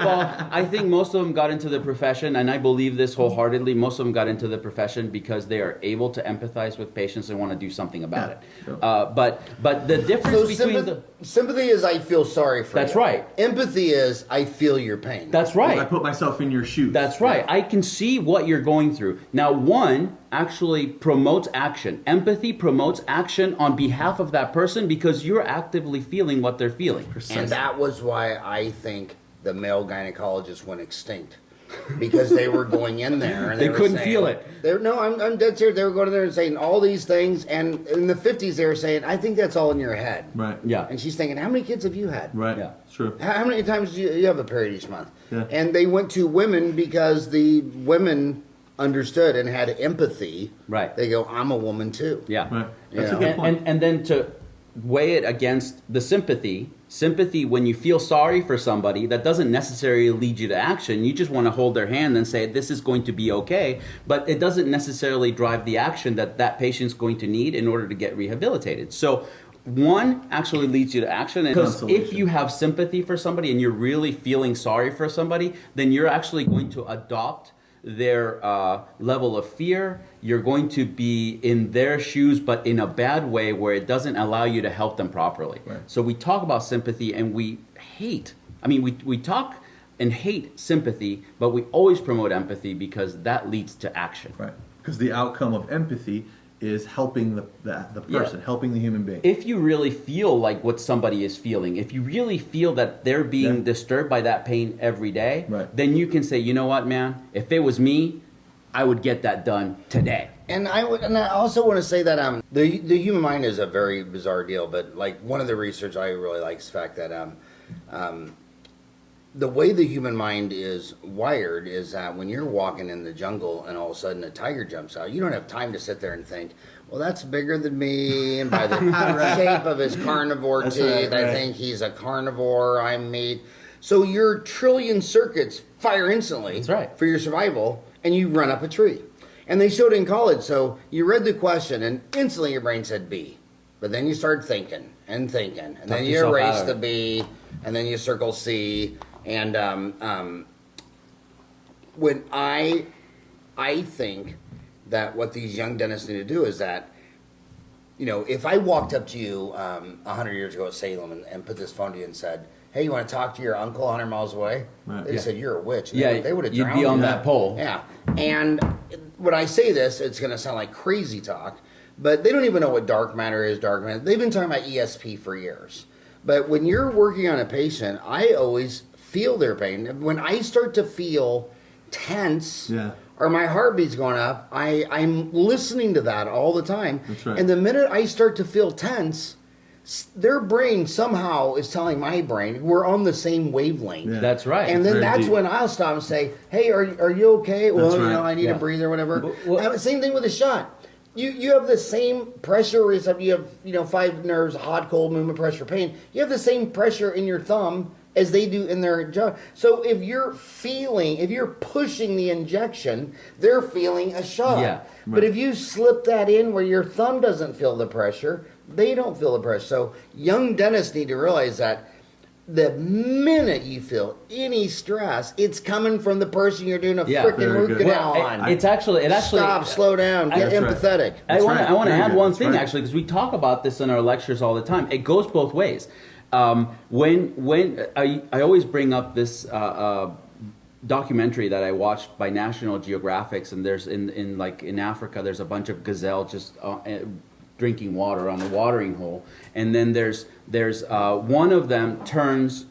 all, I think most of them got into the profession, and I believe this wholeheartedly. Most of them got into the profession because they are able to empathize with patients and want to do something about it. Yeah. But the difference So between sympathy is I feel sorry for you. That's right. Empathy is I feel your pain. that's I right. put myself in your shoes. That's right. I can see what you're going through. Now, one actually promotes action. Empathy promotes action on behalf of that person because you're actively feeling what they're feeling. And that was why I think the male gynecologists went extinct. Because they were going in there and They were couldn't saying- feel it. I'm dead serious. They were going in there and saying all these things, and in the 50s they were saying, I think that's all in your head. Right. Yeah. And she's thinking, how many kids have you had? Right. Yeah. True. How many times do you have a period each month? Yeah. And they went to women because the women understood and had empathy. Right. They go, I'm a woman too. Yeah. Right. That's Yeah. a good point. And then to weigh it against the sympathy, when you feel sorry for somebody, that doesn't necessarily lead you to action. You just want to hold their hand and say, this is going to be okay. But it doesn't necessarily drive the action that patient's going to need in order to get rehabilitated. So one actually leads you to action. Because if Consolation. you have sympathy for somebody and you're really feeling sorry for somebody, then you're actually going to adopt their level of fear. You're going to be in their shoes, but in a bad way where it doesn't allow you to help them properly. Right. So we talk about sympathy and we talk and hate sympathy, but we always promote empathy because that leads to action. Right. Because the outcome of empathy is helping the person, helping the human being. If you really feel like what somebody is feeling, if you really feel that they're being Yeah. disturbed by that pain every day, Right. then you can say, you know what, man, if it was me, I would get that done today. And I also want to say that the human mind is a very bizarre deal, but like one of the research I really like is the fact that the way the human mind is wired is that when you're walking in the jungle and all of a sudden a tiger jumps out, you don't have time to sit there and think, well, that's bigger than me, and by the shape of his carnivore That's teeth, right. I think he's a carnivore, I'm meat. So your trillion circuits fire instantly That's right. for your survival, and you run up a tree. And they showed in college. So you read the question and instantly your brain said B. But then you start thinking and thinking. And then you erase the B and then you circle C. And when I think that what these young dentists need to do is that, you know, if I walked up to you 100 years ago at Salem and put this phone to you and said, hey, you want to talk to your uncle 100 miles away? Right. They said, you're a witch. And Yeah, they would have you'd drowned be on you. that pole. Yeah. And when I say this, it's going to sound like crazy talk, but they don't even know what dark matter is, dark matter. They've been talking about ESP for years. But when you're working on a patient, I always feel their pain. When I start to feel tense or my heartbeat's going up, I'm listening to that all the time. That's right. And the minute I start to feel tense, their brain somehow is telling my brain we're on the same wavelength. Yeah. That's right. And then Very that's deep. when I'll stop and say, hey, are you okay? Well, That's you know, right. I need a breather or whatever. Well, Same thing with a shot. You have the same pressure as you have, you know, 5 nerves, hot, cold, movement, pressure, pain. You have the same pressure in your thumb as they do in their jaw. So if you're pushing the injection, they're feeling a shot. Yeah. But if you slip that in where your thumb doesn't feel the pressure, they don't feel the pressure. So young dentists need to realize that the minute you feel any stress, it's coming from the person you're doing a freaking very root good. canal Well, on. it actually Stop, slow down, get That's right. empathetic. I want right. to Very add good. one That's thing right. actually, because we talk about this in our lectures all the time. It goes both ways. When I always bring up this documentary that I watched by National Geographic, and there's in Africa there's a bunch of gazelle just drinking water on the watering hole, and then there's one of them turns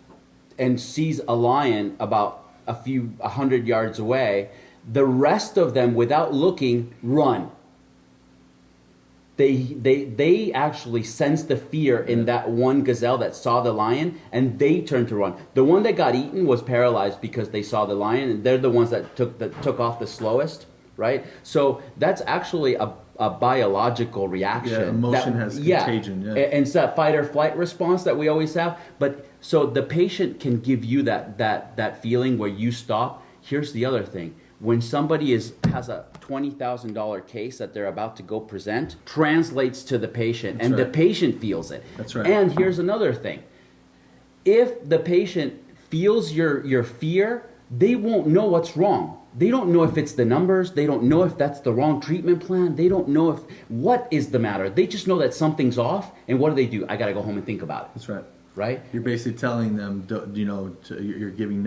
and sees a lion about 100 yards away. The rest of them, without looking, run. They actually sense the fear in that one gazelle that saw the lion, and they turned to run. The one that got eaten was paralyzed because they saw the lion, and they're the ones that took off the slowest, right? So that's actually a biological reaction. Yeah, emotion has contagion. Yeah. And it's that fight or flight response that we always have. But so the patient can give you that feeling where you stop. Here's the other thing. When somebody has a $20,000 case that they're about to go present, translates to the patient, That's and right. the patient feels it. That's right. And here's another thing. If the patient feels your fear, they won't know what's wrong. They don't know if it's the numbers. They don't know if that's the wrong treatment plan. They don't know what is the matter. They just know that something's off, and what do? I got to go home and think about it. That's right. Right? You're basically telling them, you're giving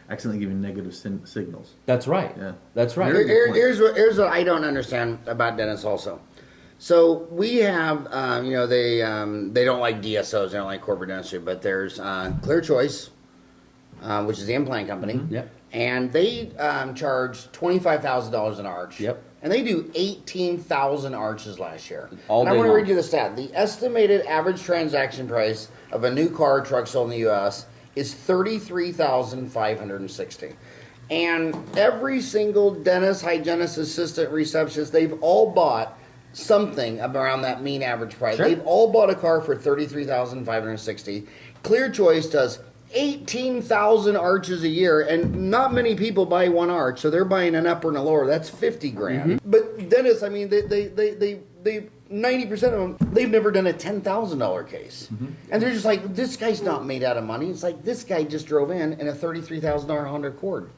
accidentally giving negative signals. That's right. Yeah. That's right. Here's what I don't understand about dentists also. So we have, they don't like DSOs, they don't like corporate dentistry, but there's Clear Choice, which is the implant company. Mm-hmm. Yep. And they charge $25,000 an arch. Yep. And they do 18,000 arches last year. All and I day want to long. read you the stat. The estimated average transaction price of a new car or truck sold in the U.S. is $33,560. And every single dentist, hygienist, assistant, receptionist, they've all bought something around that mean average price. Sure. They've all bought a car for $33,560. Clear Choice does 18,000 arches a year, and not many people buy one arch, so they're buying an upper and a lower. That's 50 grand. Mm-hmm. But dentists, I mean, they 90% of them, they've never done a $10,000 case. Mm-hmm. And they're just like, this guy's not made out of money. It's like, this guy just drove in a $33,000 Honda Accord.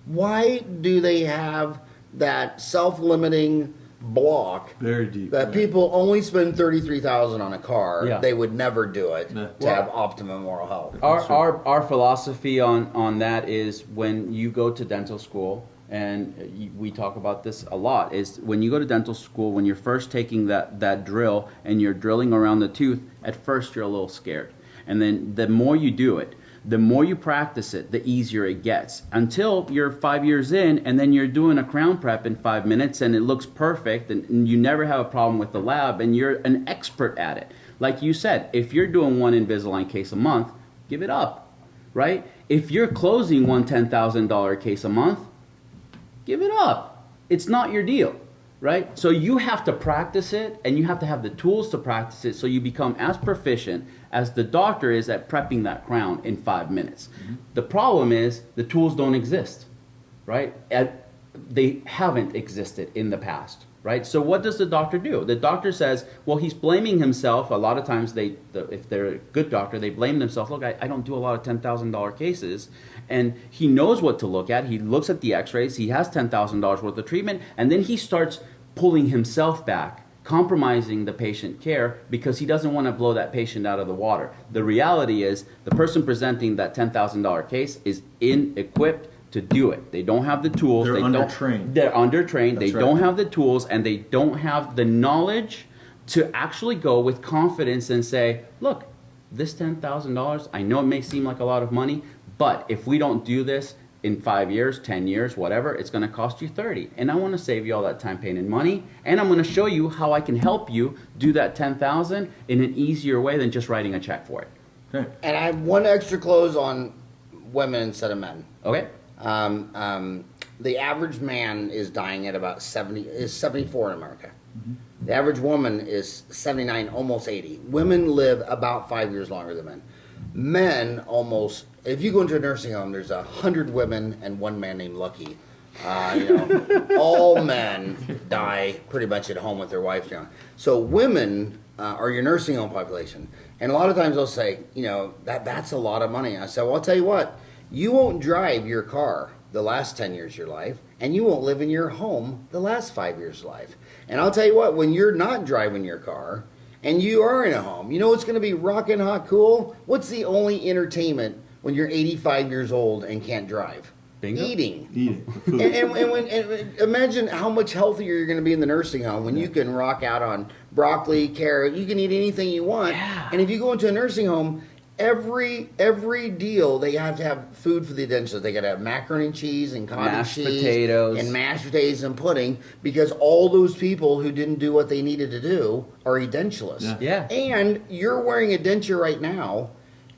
Why do they have that self-limiting block Very deep. that people only spend $33,000 on a car? Yeah. They would never do it Yeah. to have optimum moral health. Our philosophy on that is when you go to dental school, and we talk about this a lot, is when you go to dental school, when you're first taking that drill and you're drilling around the tooth, at first you're a little scared. And then the more you do it, the more you practice it, the easier it gets. Until you're 5 years in, and then you're doing a crown prep in 5 minutes, and it looks perfect, and you never have a problem with the lab, and you're an expert at it. Like you said, if you're doing one Invisalign case a month, give it up, right? If you're closing one $10,000 case a month, give it up. It's not your deal, right? So you have to practice it, and you have to have the tools to practice it, so you become as proficient as the doctor is at prepping that crown in 5 minutes. Mm-hmm. The problem is the tools don't exist, right? they haven't existed in the past, right? So what does the doctor do? The doctor says, well, he's blaming himself. A lot of times if they're a good doctor, they blame themselves. Look, I don't do a lot of $10,000 cases. And he knows what to look at. He looks at the x-rays. He has $10,000 worth of treatment. And then he starts pulling himself back, compromising the patient care because he doesn't want to blow that patient out of the water. The reality is the person presenting that $10,000 case is inequipped to do it. They don't have the tools. They're undertrained. They're undertrained. That's They right. don't have the tools, and they don't have the knowledge to actually go with confidence and say, look, this $10,000, I know it may seem like a lot of money, but if we don't do this in 5 years, 10 years, whatever, it's going to cost you 30. And I want to save you all that time, pain, and money, and I'm going to show you how I can help you do that 10,000 in an easier way than just writing a check for it. Okay. And I have one extra close on women instead of men. Okay? The average man is dying at about 74 in America. The average woman is 79, almost 80. Women live about 5 years longer than men. Men almost, if you go into a nursing home, there's 100 women and one man named Lucky. All men die pretty much at home with their wives. So women are your nursing home population. And a lot of times they'll say, that's a lot of money. I said, well, I'll tell you what, you won't drive your car the last 10 years of your life, and you won't live in your home the last 5 years of life. And I'll tell you what, when you're not driving your car and you are in a home, you know what's going to be rockin' hot cool? What's the only entertainment when you're 85 years old and can't drive? Bingo. Eating. And imagine how much healthier you're going to be in the nursing home when you can rock out on broccoli, carrot. You can eat anything you want. Yeah. And if you go into a nursing home, every deal they have to have food for the dentist. They got to have macaroni and cheese and cottage Mashed cheese potatoes. and mashed potatoes and pudding because all those people who didn't do what they needed to do are edentulous. Yeah. And you're wearing a denture right now.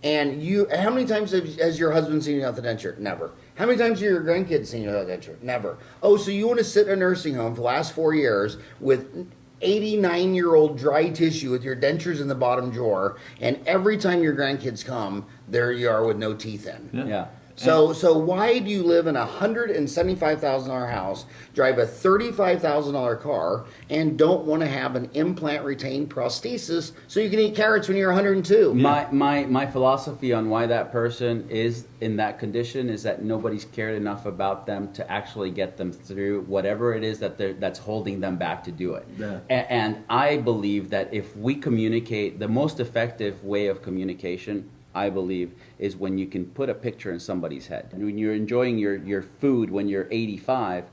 And how many times has your husband seen you without the denture? Never. How many times have your grandkids seen you without the denture? Never. Oh, so you want to sit in a nursing home for the last 4 years with 89-year-old dry tissue with your dentures in the bottom drawer, and every time your grandkids come, there you are with no teeth in. Yeah. So why do you live in a $175,000 house, drive a $35,000 car, and don't want to have an implant retained prosthesis so you can eat carrots when you're 102? My philosophy on why that person is in that condition is that nobody's cared enough about them to actually get them through whatever it is that's holding them back to do it. Yeah. And I believe that if we communicate, the most effective way of communication, I believe, is when you can put a picture in somebody's head. And when you're enjoying your food when you're 85,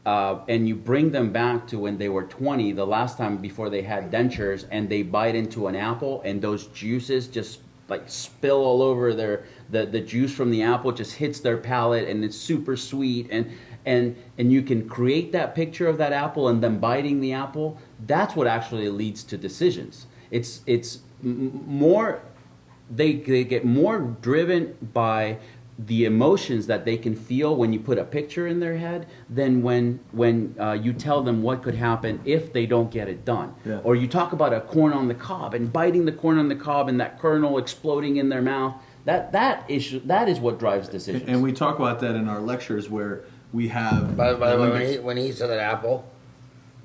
and you bring them back to when they were 20, the last time before they had dentures, and they bite into an apple, and those juices just like spill all over the juice from the apple just hits their palate, and it's super sweet, and you can create that picture of that apple and them biting the apple. That's what actually leads to decisions. It's more. They get more driven by the emotions that they can feel when you put a picture in their head than when you tell them what could happen if they don't get it done. Yeah. Or you talk about a corn on the cob and biting the corn on the cob and that kernel exploding in their mouth. That is what drives decisions. And we talk about that in our lectures where we have. By the way, when he said that apple,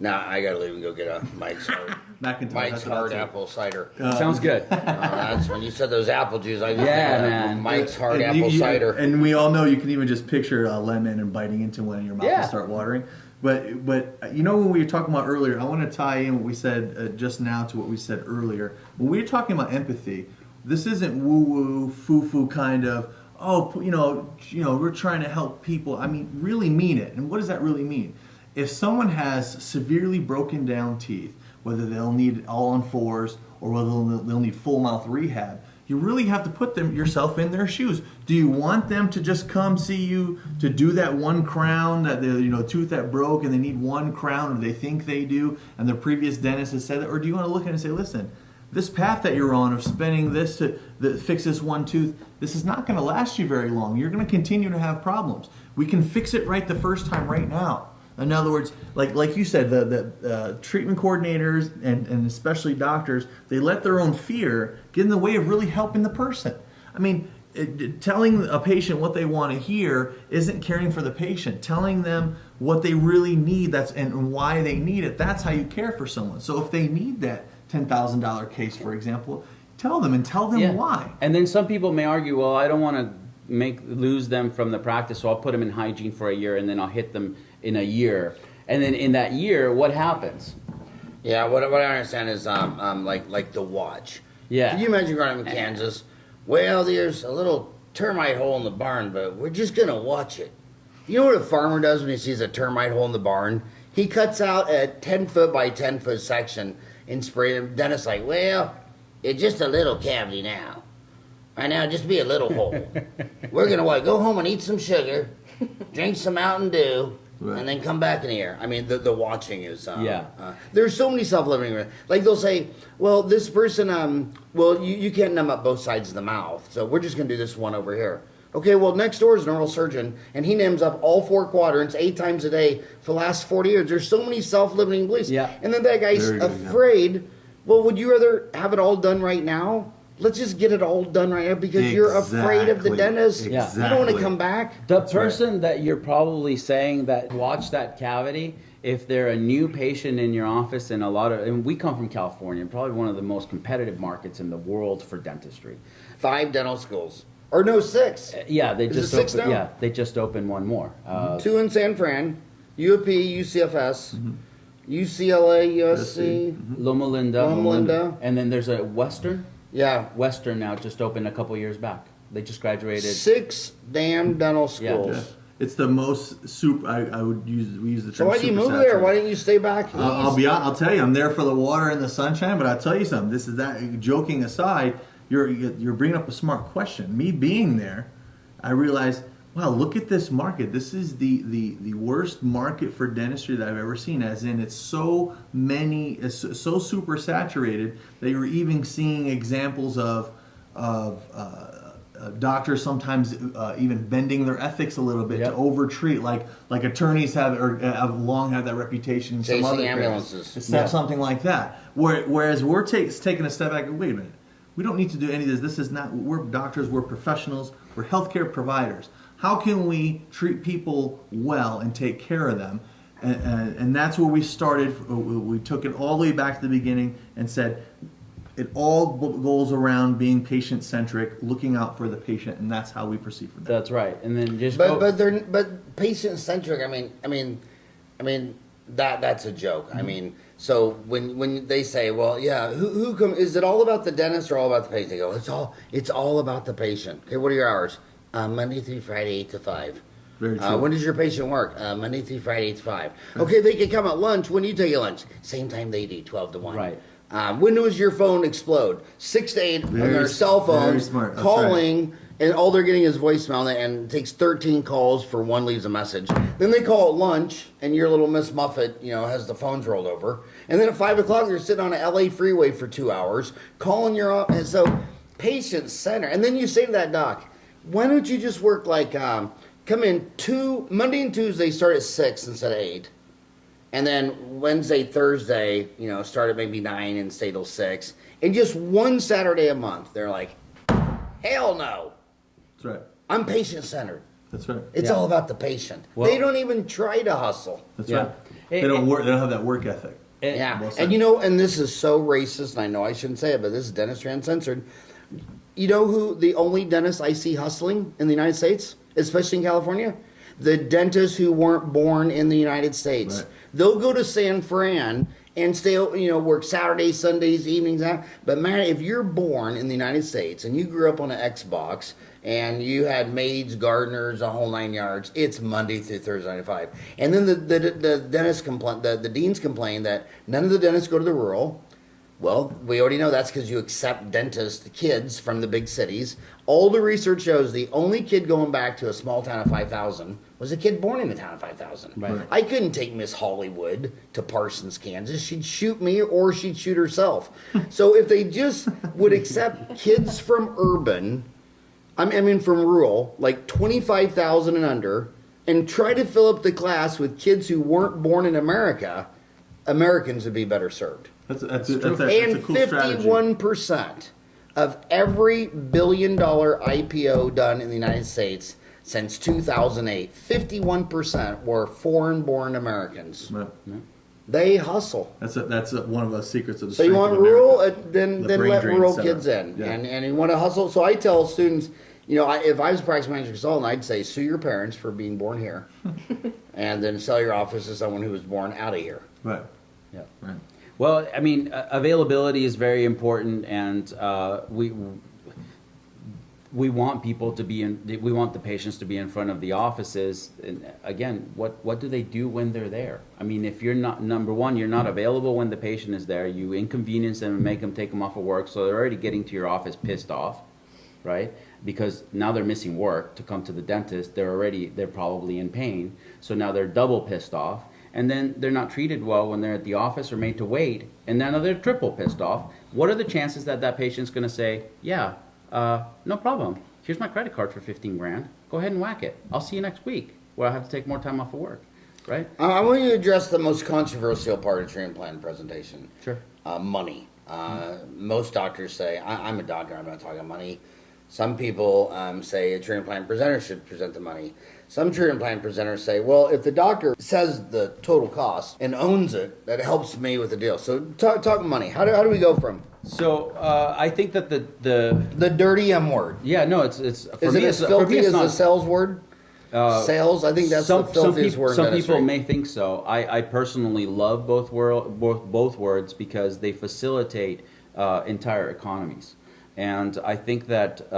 I gotta leave and go get a Mike's Hard, McIntyre, Mike's that's what Hard I'd say. apple cider. Sounds good. That's when you said those apple juice. I just Yeah, think of man. Mike's Hard And apple cider. And we all know you can even just picture a lemon and biting into one and your mouth Yeah. will start watering. But when we were talking about earlier, I want to tie in what we said just now to what we said earlier. When we were talking about empathy, this isn't woo-woo, foo-foo kind of, we're trying to help people. I mean, really mean it. And what does that really mean? If someone has severely broken down teeth, whether they'll need all on fours or whether they'll need full mouth rehab, you really have to put yourself in their shoes. Do you want them to just come see you to do that one crown, that tooth that broke and they need one crown, or they think they do, and their previous dentist has said that? Or do you want to look at it and say, listen, this path that you're on of spending this to fix this one tooth, this is not going to last you very long. You're going to continue to have problems. We can fix it right the first time right now. In other words, like you said, the treatment coordinators and especially doctors, they let their own fear get in the way of really helping the person. I mean, telling a patient what they want to hear isn't caring for the patient. Telling them what they really need, and why they need it, that's how you care for someone. So if they need that $10,000 case, for example, tell them why. And then some people may argue, well, I don't want to lose them from the practice, so I'll put them in hygiene for a year, and then I'll hit them in a year. And then in that year, what happens? Yeah, what I understand is like the watch. Yeah. Can you imagine growing up in Kansas? Well, there's a little termite hole in the barn, but we're just gonna watch it. You know what a farmer does when he sees a termite hole in the barn? He cuts out a 10-foot by 10-foot section and sprays it. Dentist's like, well, it's just a little cavity now. Right now, just be a little hole. We're gonna go home and eat some sugar, drink some Mountain Dew, right, and then come back in here. I mean, the watching is Yeah. There's so many self-limiting. Like they'll say, well, this person, well, you can't numb up both sides of the mouth, so we're just gonna do this one over here. Okay, well, next door is an oral surgeon, and he numbs up all 4 quadrants 8 times a day for the last 40 years. There's so many self-limiting beliefs. Yeah. And then that guy's afraid. Well, would you rather have it all done right now? Let's just get it all done right now because you're afraid of the dentist. Exactly. You don't want to come back. The person that you're probably saying that watch that cavity, if they're a new patient in your office, and we come from California, probably one of the most competitive markets in the world for dentistry. 5 dental schools. Or no, 6. Yeah, they Is just it 6 opened, now? yeah, they just opened one more. 2 in San Fran, UP, UCFS, UCLA, USC. Loma Linda. Loma Linda. And then there's a Western. Yeah. Western now just opened a couple years back. They just graduated. 6 damn dental schools. Yeah. It's the most super. We use the term. So why did you move supersaturated. there? Why didn't you stay back east? I'll tell you, I'm there for the water and the sunshine. But I'll tell you something. This is that. Joking aside, you're bringing up a smart question. Me being there, I realized, wow, look at this market. This is the worst market for dentistry that I've ever seen. As in, it's so super saturated that you're even seeing examples of doctors sometimes even bending their ethics a little bit to overtreat, like attorneys have long had that reputation in some other ambulances. It's something like that. Whereas we're taking a step back and wait a minute, we don't need to do any of this. This is not. We're doctors. We're professionals. We're healthcare providers. How can we treat people well and take care of them? And that's where we started. We took it all the way back to the beginning and said, it all goes around being patient-centric, looking out for the patient, and that's how we proceed from there. That's right. And then just but patient-centric. I mean that's a joke. I mean, so when they say, well, yeah, who come? Is it all about the dentist or all about the patient? They go, it's all about the patient. Okay, what are your hours? Monday through Friday, 8 to 5. Very true. When does your patient work? Monday through Friday, 8 to 5. Okay, they can come at lunch. When do you take your lunch? Same time they do, 12 to 1. Right. When does your phone explode? 6 to 8 on their cell phones, smart. That's calling, and all they're getting is voicemail, and it takes 13 calls for one leaves a message. Then they call at lunch, and your little Miss Muffet, has the phones rolled over. And then at 5 o'clock, you're sitting on an LA freeway for 2 hours, calling your office. And so, patient center. And then you say to that doc, why don't you just work like, come in Monday and Tuesday, start at 6 instead of 8. And then Wednesday, Thursday, start at maybe 9 and stay till 6. And just one Saturday a month, they're like, hell no. That's right. I'm patient-centered. That's right. It's all about the patient. Well- they don't even try to hustle. That's Yeah. right. They don't work. They don't have that work ethic. Yeah. Well said. And and this is so racist, and I know I shouldn't say it, but this is Dentistry Uncensored. You know who the only dentist I see hustling in the United States, especially in California? The dentists who weren't born in the United States. Right. They'll go to San Fran and stay, work Saturdays, Sundays, evenings. But man, if you're born in the United States and you grew up on an Xbox and you had maids, gardeners, a whole 9 yards, it's Monday through Thursday, 9 to 5. And then the dentist the deans complain that none of the dentists go to the rural. Well, we already know that's because you accept dentist kids from the big cities. All the research shows the only kid going back to a small town of 5,000 was a kid born in the town of 5,000. Right. I couldn't take Miss Hollywood to Parsons, Kansas. She'd shoot me or she'd shoot herself. So if they just would accept kids from urban, from rural, like 25,000 and under, and try to fill up the class with kids who weren't born in America, Americans would be better served. That's a And cool strategy. 51% of every billion-dollar IPO done in the United States since 2008, 51% were foreign-born Americans. Right. They hustle. That's one of the secrets of the So you strength want of America. rural, then The brain let drain rural center. kids in, Yeah. and you want to hustle. So I tell students, if I was a practice manager consultant, I'd say sue your parents for being born here, and then sell your office to someone who was born out of here. Right. Yeah. Right. Well, I mean, availability is very important, and we want people to be we want the patients to be in front of the offices. And again, what do they do when they're there? I mean, if you're not, number one, you're not available when the patient is there, you inconvenience them and make them take them off of work, so they're already getting to your office pissed off, right? Because now they're missing work to come to the dentist, they're probably in pain, so now they're double pissed off. And then they're not treated well when they're at the office or made to wait, and now they're triple pissed off. What are the chances that that patient's going to say, yeah, no problem, here's my credit card for 15 grand, go ahead and whack it, I'll see you next week, where I have to take more time off of work, right? I want you to address the most controversial part of treatment plan presentation. Sure. Money. Most doctors say, I'm a doctor, I'm not talking money. Some people say a treatment plan presenter should present the money. Some treatment plan presenters say, well, if the doctor says the total cost and owns it, that helps me with the deal. So talk money. How do we go from So I think that the dirty M word? yeah, no, it's for Is me, it as for filthy me it's as the not. sales word? Sales? I think that's the filthiest word in Some dentistry. people may think so. I personally love both words because they facilitate entire economies, and I think that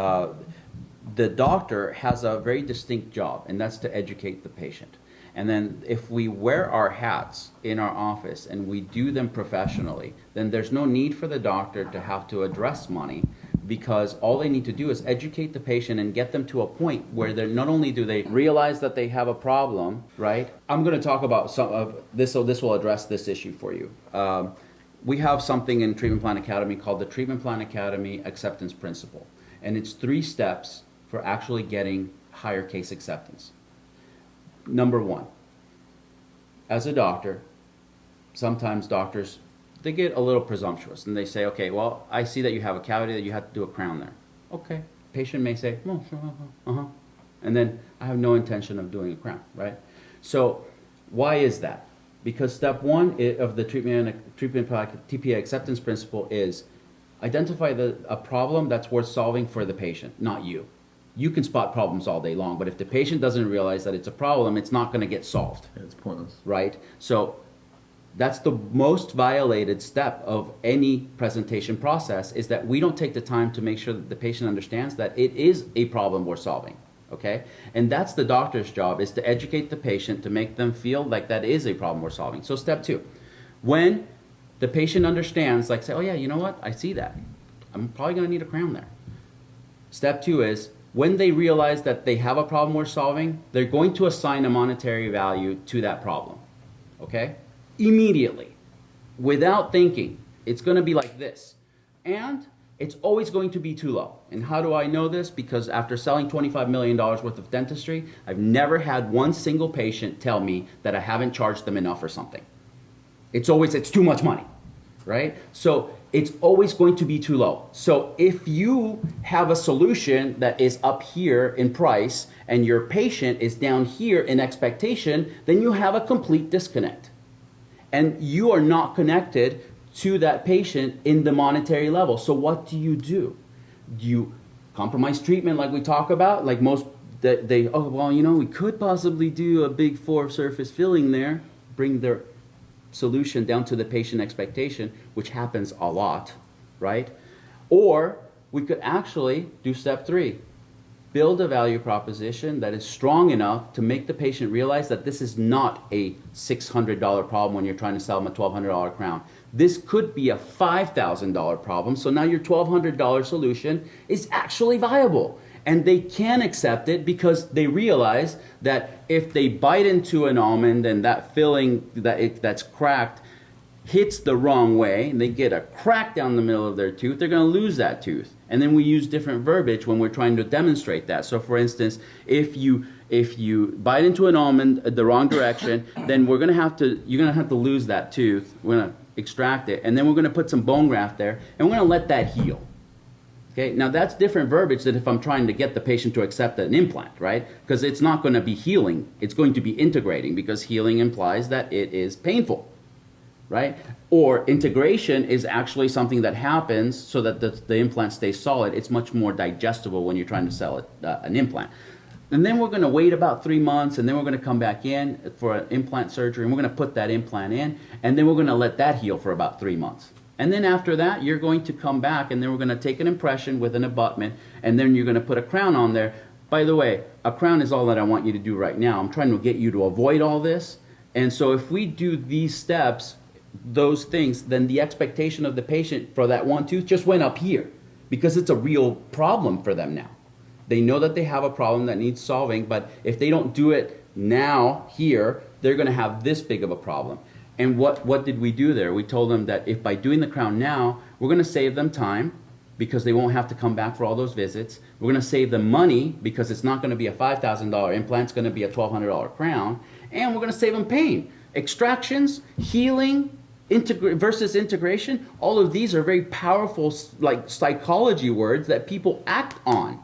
the doctor has a very distinct job, and that's to educate the patient. And then if we wear our hats in our office and we do them professionally, then there's no need for the doctor to have to address money, because all they need to do is educate the patient and get them to a point where they're not only do they realize that they have a problem, right? I'm going to talk about some of this, so this will address this issue for you. We have something in Treatment Plan Academy called the Treatment Plan Academy Acceptance Principle, and it's 3 steps for actually getting higher case acceptance. Number 1, as a doctor, sometimes doctors, they get a little presumptuous and they say, okay, well, I see that you have a cavity, that you have to do a crown there. Okay. Patient may say, oh, sure, and then I have no intention of doing a crown, right? So why is that? Because step 1 of the treatment TPA acceptance principle is identify a problem that's worth solving for the patient, not you. You can spot problems all day long, but if the patient doesn't realize that it's a problem, it's not going to get solved. Yeah, it's pointless. Right? So that's the most violated step of any presentation process, is that we don't take the time to make sure that the patient understands that it is a problem we're solving. Okay? And that's the doctor's job, is to educate the patient to make them feel like that is a problem we're solving. So step 2, when the patient understands, like say, oh yeah, you know what? I see that. I'm probably going to need a crown there. Step 2 is, when they realize that they have a problem we're solving, they're going to assign a monetary value to that problem. Okay? Immediately. Without thinking. It's going to be like this. And it's always going to be too low. And how do I know this? Because after selling $25 million worth of dentistry, I've never had one single patient tell me that I haven't charged them enough or something. It's always, it's too much money. Right? So it's always going to be too low. So if you have a solution that is up here in price and your patient is down here in expectation, then you have a complete disconnect. And you are not connected to that patient in the monetary level. So what do? Do you compromise treatment like we talk about? Like most, oh, well, you know, we could possibly do a big 4 surface filling there, bring their solution down to the patient expectation, which happens a lot, right? Or we could actually do step 3, build a value proposition that is strong enough to make the patient realize that this is not a $600 problem when you're trying to sell them a $1,200 crown. This could be a $5,000 problem, so now your $1,200 solution is actually viable. And they can accept it because they realize that if they bite into an almond and that filling that's cracked hits the wrong way, and they get a crack down the middle of their tooth, they're going to lose that tooth. And then we use different verbiage when we're trying to demonstrate that. So for instance, if you bite into an almond the wrong direction, then you're going to have to lose that tooth. We're going to extract it, and then we're going to put some bone graft there, and we're going to let that heal. Okay, now that's different verbiage than if I'm trying to get the patient to accept an implant, right? Because it's not going to be healing, it's going to be integrating, because healing implies that it is painful, right? Or integration is actually something that happens so that the implant stays solid. It's much more digestible when you're trying to sell an implant. And then we're going to wait about 3 months, and then we're going to come back in for an implant surgery, and we're going to put that implant in, and then we're going to let that heal for about 3 months. And then after that, you're going to come back, and then we're going to take an impression with an abutment, and then you're going to put a crown on there. By the way, a crown is all that I want you to do right now. I'm trying to get you to avoid all this. And so if we do these steps, those things, then the expectation of the patient for that one tooth just went up here, because it's a real problem for them now. They know that they have a problem that needs solving, but if they don't do it now here, they're going to have this big of a problem. And what did we do there? We told them that if by doing the crown now, we're going to save them time, because they won't have to come back for all those visits. We're going to save them money, because it's not going to be a $5,000 implant, it's going to be a $1,200 crown. And we're going to save them pain. Extractions, healing, versus integration, all of these are very powerful, like, psychology words that people act on.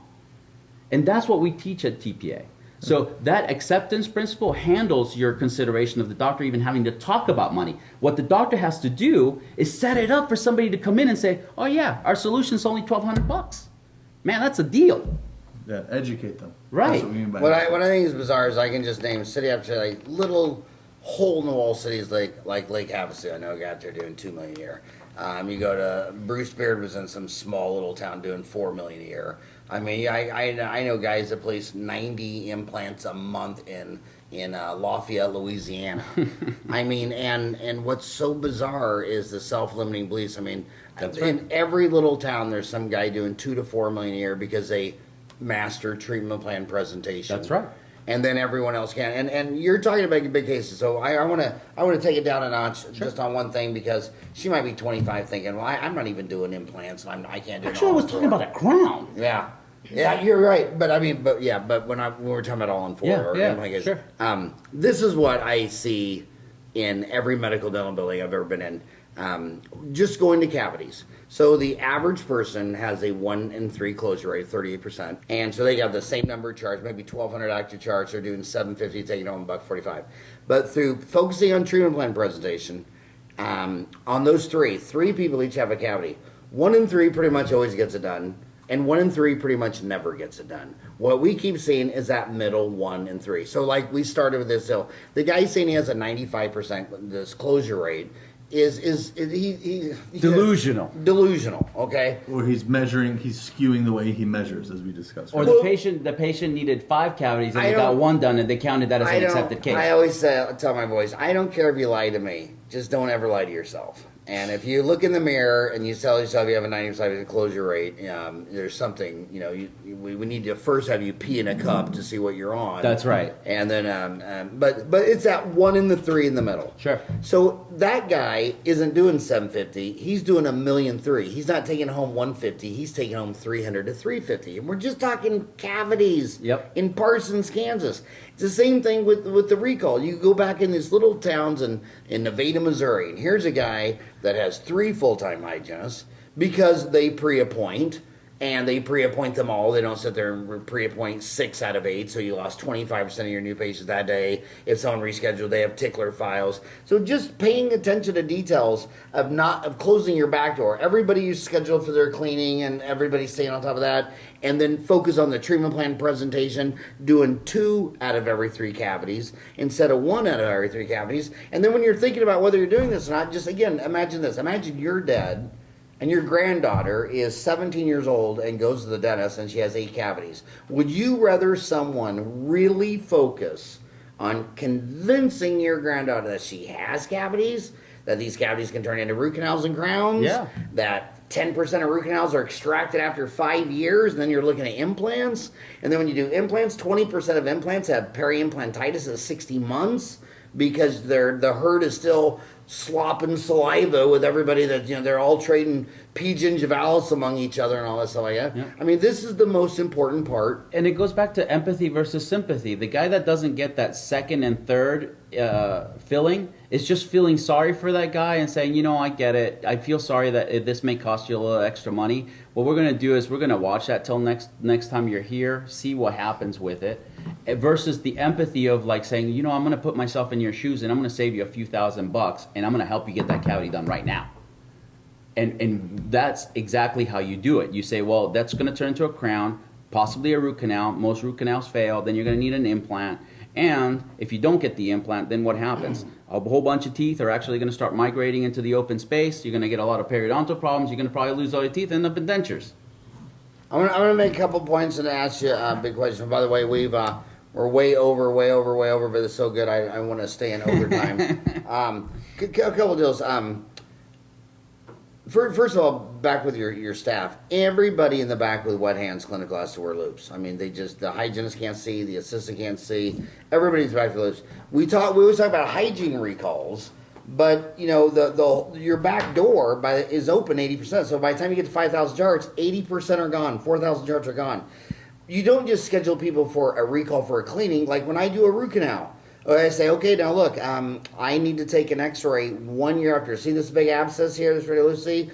And that's what we teach at TPA. So that acceptance principle handles your consideration of the doctor even having to talk about money. What the doctor has to do is set it up for somebody to come in and say, oh yeah, our solution is only $1,200. Man, that's a deal. Yeah, educate them. Right. That's what we mean by What I think is bizarre is I can just name city after city, like little hole-in-the-wall cities like Lake Havasu. I know a guy out there doing $2 million a year. You go to Bruce Beard was in some small little town doing $4 million a year. I mean, I know guys that place 90 implants a month in Lafayette, Louisiana. I mean, and what's so bizarre is the self-limiting beliefs. I mean, in every little town, there's some guy doing $2 to $4 million a year because they master treatment plan presentation. That's right. And then everyone else can. And you're talking about big cases, so I want to take it down a notch just on one thing, because she might be 25 thinking, well, I'm not even doing implants. I can't do it. Actually, I was talking about a crown. Yeah. Yeah, you're right. But I mean, but when we're talking about all in four, sure. This is what I see in every medical dental building I've ever been in. Just going to cavities. So the average person has a 1 in 3 closure rate, 38%. And so they have the same number of charge, maybe 1,200 active charge. They're doing $750, taking home $145. But through focusing on treatment plan presentation, on those three people each have a cavity. 1 in 3 pretty much always gets it done. And 1 in 3 pretty much never gets it done. What we keep seeing is that middle 1 in 3. So like we started with this, so the guy saying he has a 95% disclosure rate is delusional. Delusional, okay? Or he's skewing the way he measures, as we discussed. Or Right? the patient needed 5 cavities and they got 1 done, and they counted that as an accepted case. I always tell my boys, I don't care if you lie to me, just don't ever lie to yourself. And if you look in the mirror and you tell yourself you have a 95% closure rate, there's something, we need to first have you pee in a cup to see what you're on. That's right. And then, but it's that 1 in the 3 in the middle. Sure. So that guy isn't doing 750. He's doing $1.3 million. He's not taking home 150. He's taking home 300 to 350. And we're just talking cavities. Yep. In Parsons, Kansas. It's the same thing with the recall. You go back in these little towns in Nevada, Missouri, and here's a guy that has 3 full-time hygienists because they pre-appoint, and they pre-appoint them all. They don't sit there and pre-appoint 6 out of 8, so you lost 25% of your new patients that day. If someone rescheduled, they have tickler files. So just paying attention to details of closing your back door. Everybody you scheduled for their cleaning, and everybody staying on top of that, and then focus on the treatment plan presentation, doing 2 out of every 3 cavities instead of 1 out of every 3 cavities. And then when you're thinking about whether you're doing this or not, just again, imagine this. Imagine you're dead and your granddaughter is 17 years old and goes to the dentist and she has 8 cavities. Would you rather someone really focus on convincing your granddaughter that she has cavities, that these cavities can turn into root canals and crowns, that 10% of root canals are extracted after 5 years, and then you're looking at implants, and then when you do implants, 20% of implants have peri-implantitis at 60 months, because the herd is still slopping saliva with everybody that, they're all trading P. gingivalis among each other and all that stuff like that. Yeah. I mean, this is the most important part. And it goes back to empathy versus sympathy. The guy that doesn't get that second and third filling is just feeling sorry for that guy and saying, I get it. I feel sorry that this may cost you a little extra money. What we're going to do is we're going to watch that till next time you're here, see what happens with it. Versus the empathy of like saying, I'm going to put myself in your shoes and I'm going to save you a few $1,000 and I'm going to help you get that cavity done right now. And that's exactly how you do it. You say, well, that's going to turn into a crown, possibly a root canal. Most root canals fail. Then you're going to need an implant. And if you don't get the implant, then what happens? A whole bunch of teeth are actually going to start migrating into the open space. You're going to get a lot of periodontal problems. You're going to probably lose all your teeth and end up in dentures. I'm going to make a couple points and ask you a big question. By the way, we're way over, but it's so good I want to stay in overtime. A couple deals. First of all, back with your staff. Everybody in the back with wet hands clinical has to wear loops. I mean, the hygienist can't see, the assistant can't see. Everybody's back with loops. We always talk about hygiene recalls, but your back door is open 80%. So by the time you get to 5,000 jars, 80% are gone. 4,000 jars are gone. You don't just schedule people for a recall for a cleaning. Like when I do a root canal, I say, okay, now look, I need to take an x-ray 1 year after. See this big abscess here, this radiolucity?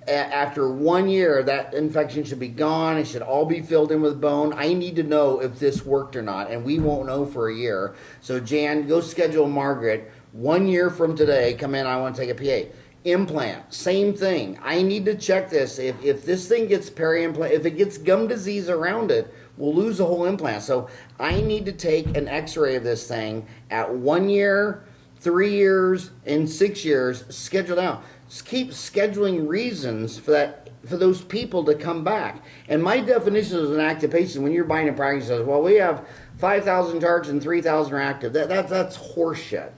After 1 year, that infection should be gone. It should all be filled in with bone. I need to know if this worked or not, and we won't know for a year. So Jan, go schedule Margaret. 1 year from today, come in, I want to take a PA. Implant, same thing. I need to check this. If this thing gets peri-implant, if it gets gum disease around it, we'll lose the whole implant. So I need to take an x-ray of this thing at 1 year, 3 years, and 6 years, scheduled out. Just keep scheduling reasons for those people to come back. And my definition of an active patient, when you're buying a practice, says, well, we have 5,000 charged and 3,000 are active. That's horseshit.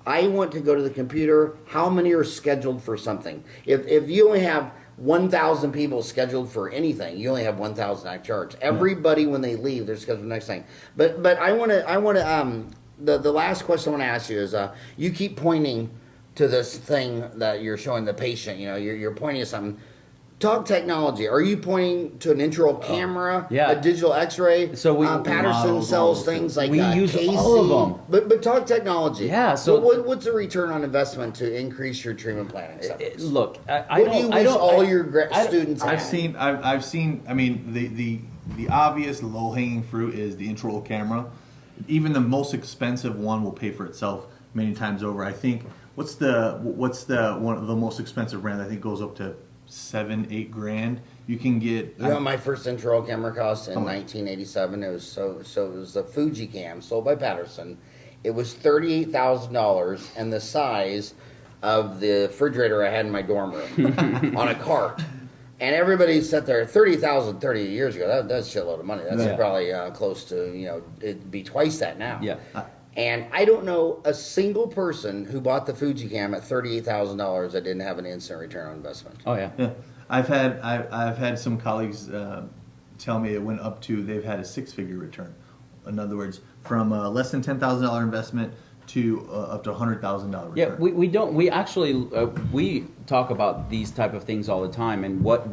I want to go to the computer. How many are scheduled for something? If you only have 1,000 people scheduled for anything, you only have 1,000 act charge. Everybody, when they leave, they're scheduled for the next thing. But I want to the last question I want to ask you is you keep pointing to this thing that you're showing the patient. You're pointing to something. Talk technology. Are you pointing to an intraoral camera, a digital X-ray? So Patterson sells things like we use Casey. all of them. But talk technology. Yeah. So what's the return on investment to increase your treatment planning? Look, your students? I've seen. I mean, the obvious low hanging fruit is the intraoral camera. Even the most expensive one will pay for itself many times over. I think what's the one of the most expensive brand? I think goes up to $7-8 grand. You can get. My first intraoral camera cost in 1987. It was it was a Fuji cam sold by Patterson. It was $38,000 and the size of the refrigerator I had in my dorm room on a cart. And everybody sat there. 30,000 30 years ago. That's a shitload of money. That's probably close to it'd be twice that now. Yeah. And I don't know a single person who bought the Fuji cam at $38,000 that didn't have an instant return on investment. Oh yeah. Yeah, I've had some colleagues tell me they've had a 6-figure return. In other words, from less than $10,000 investment to up to $100,000 return. Yeah, we actually we talk about these type of things all the time, and what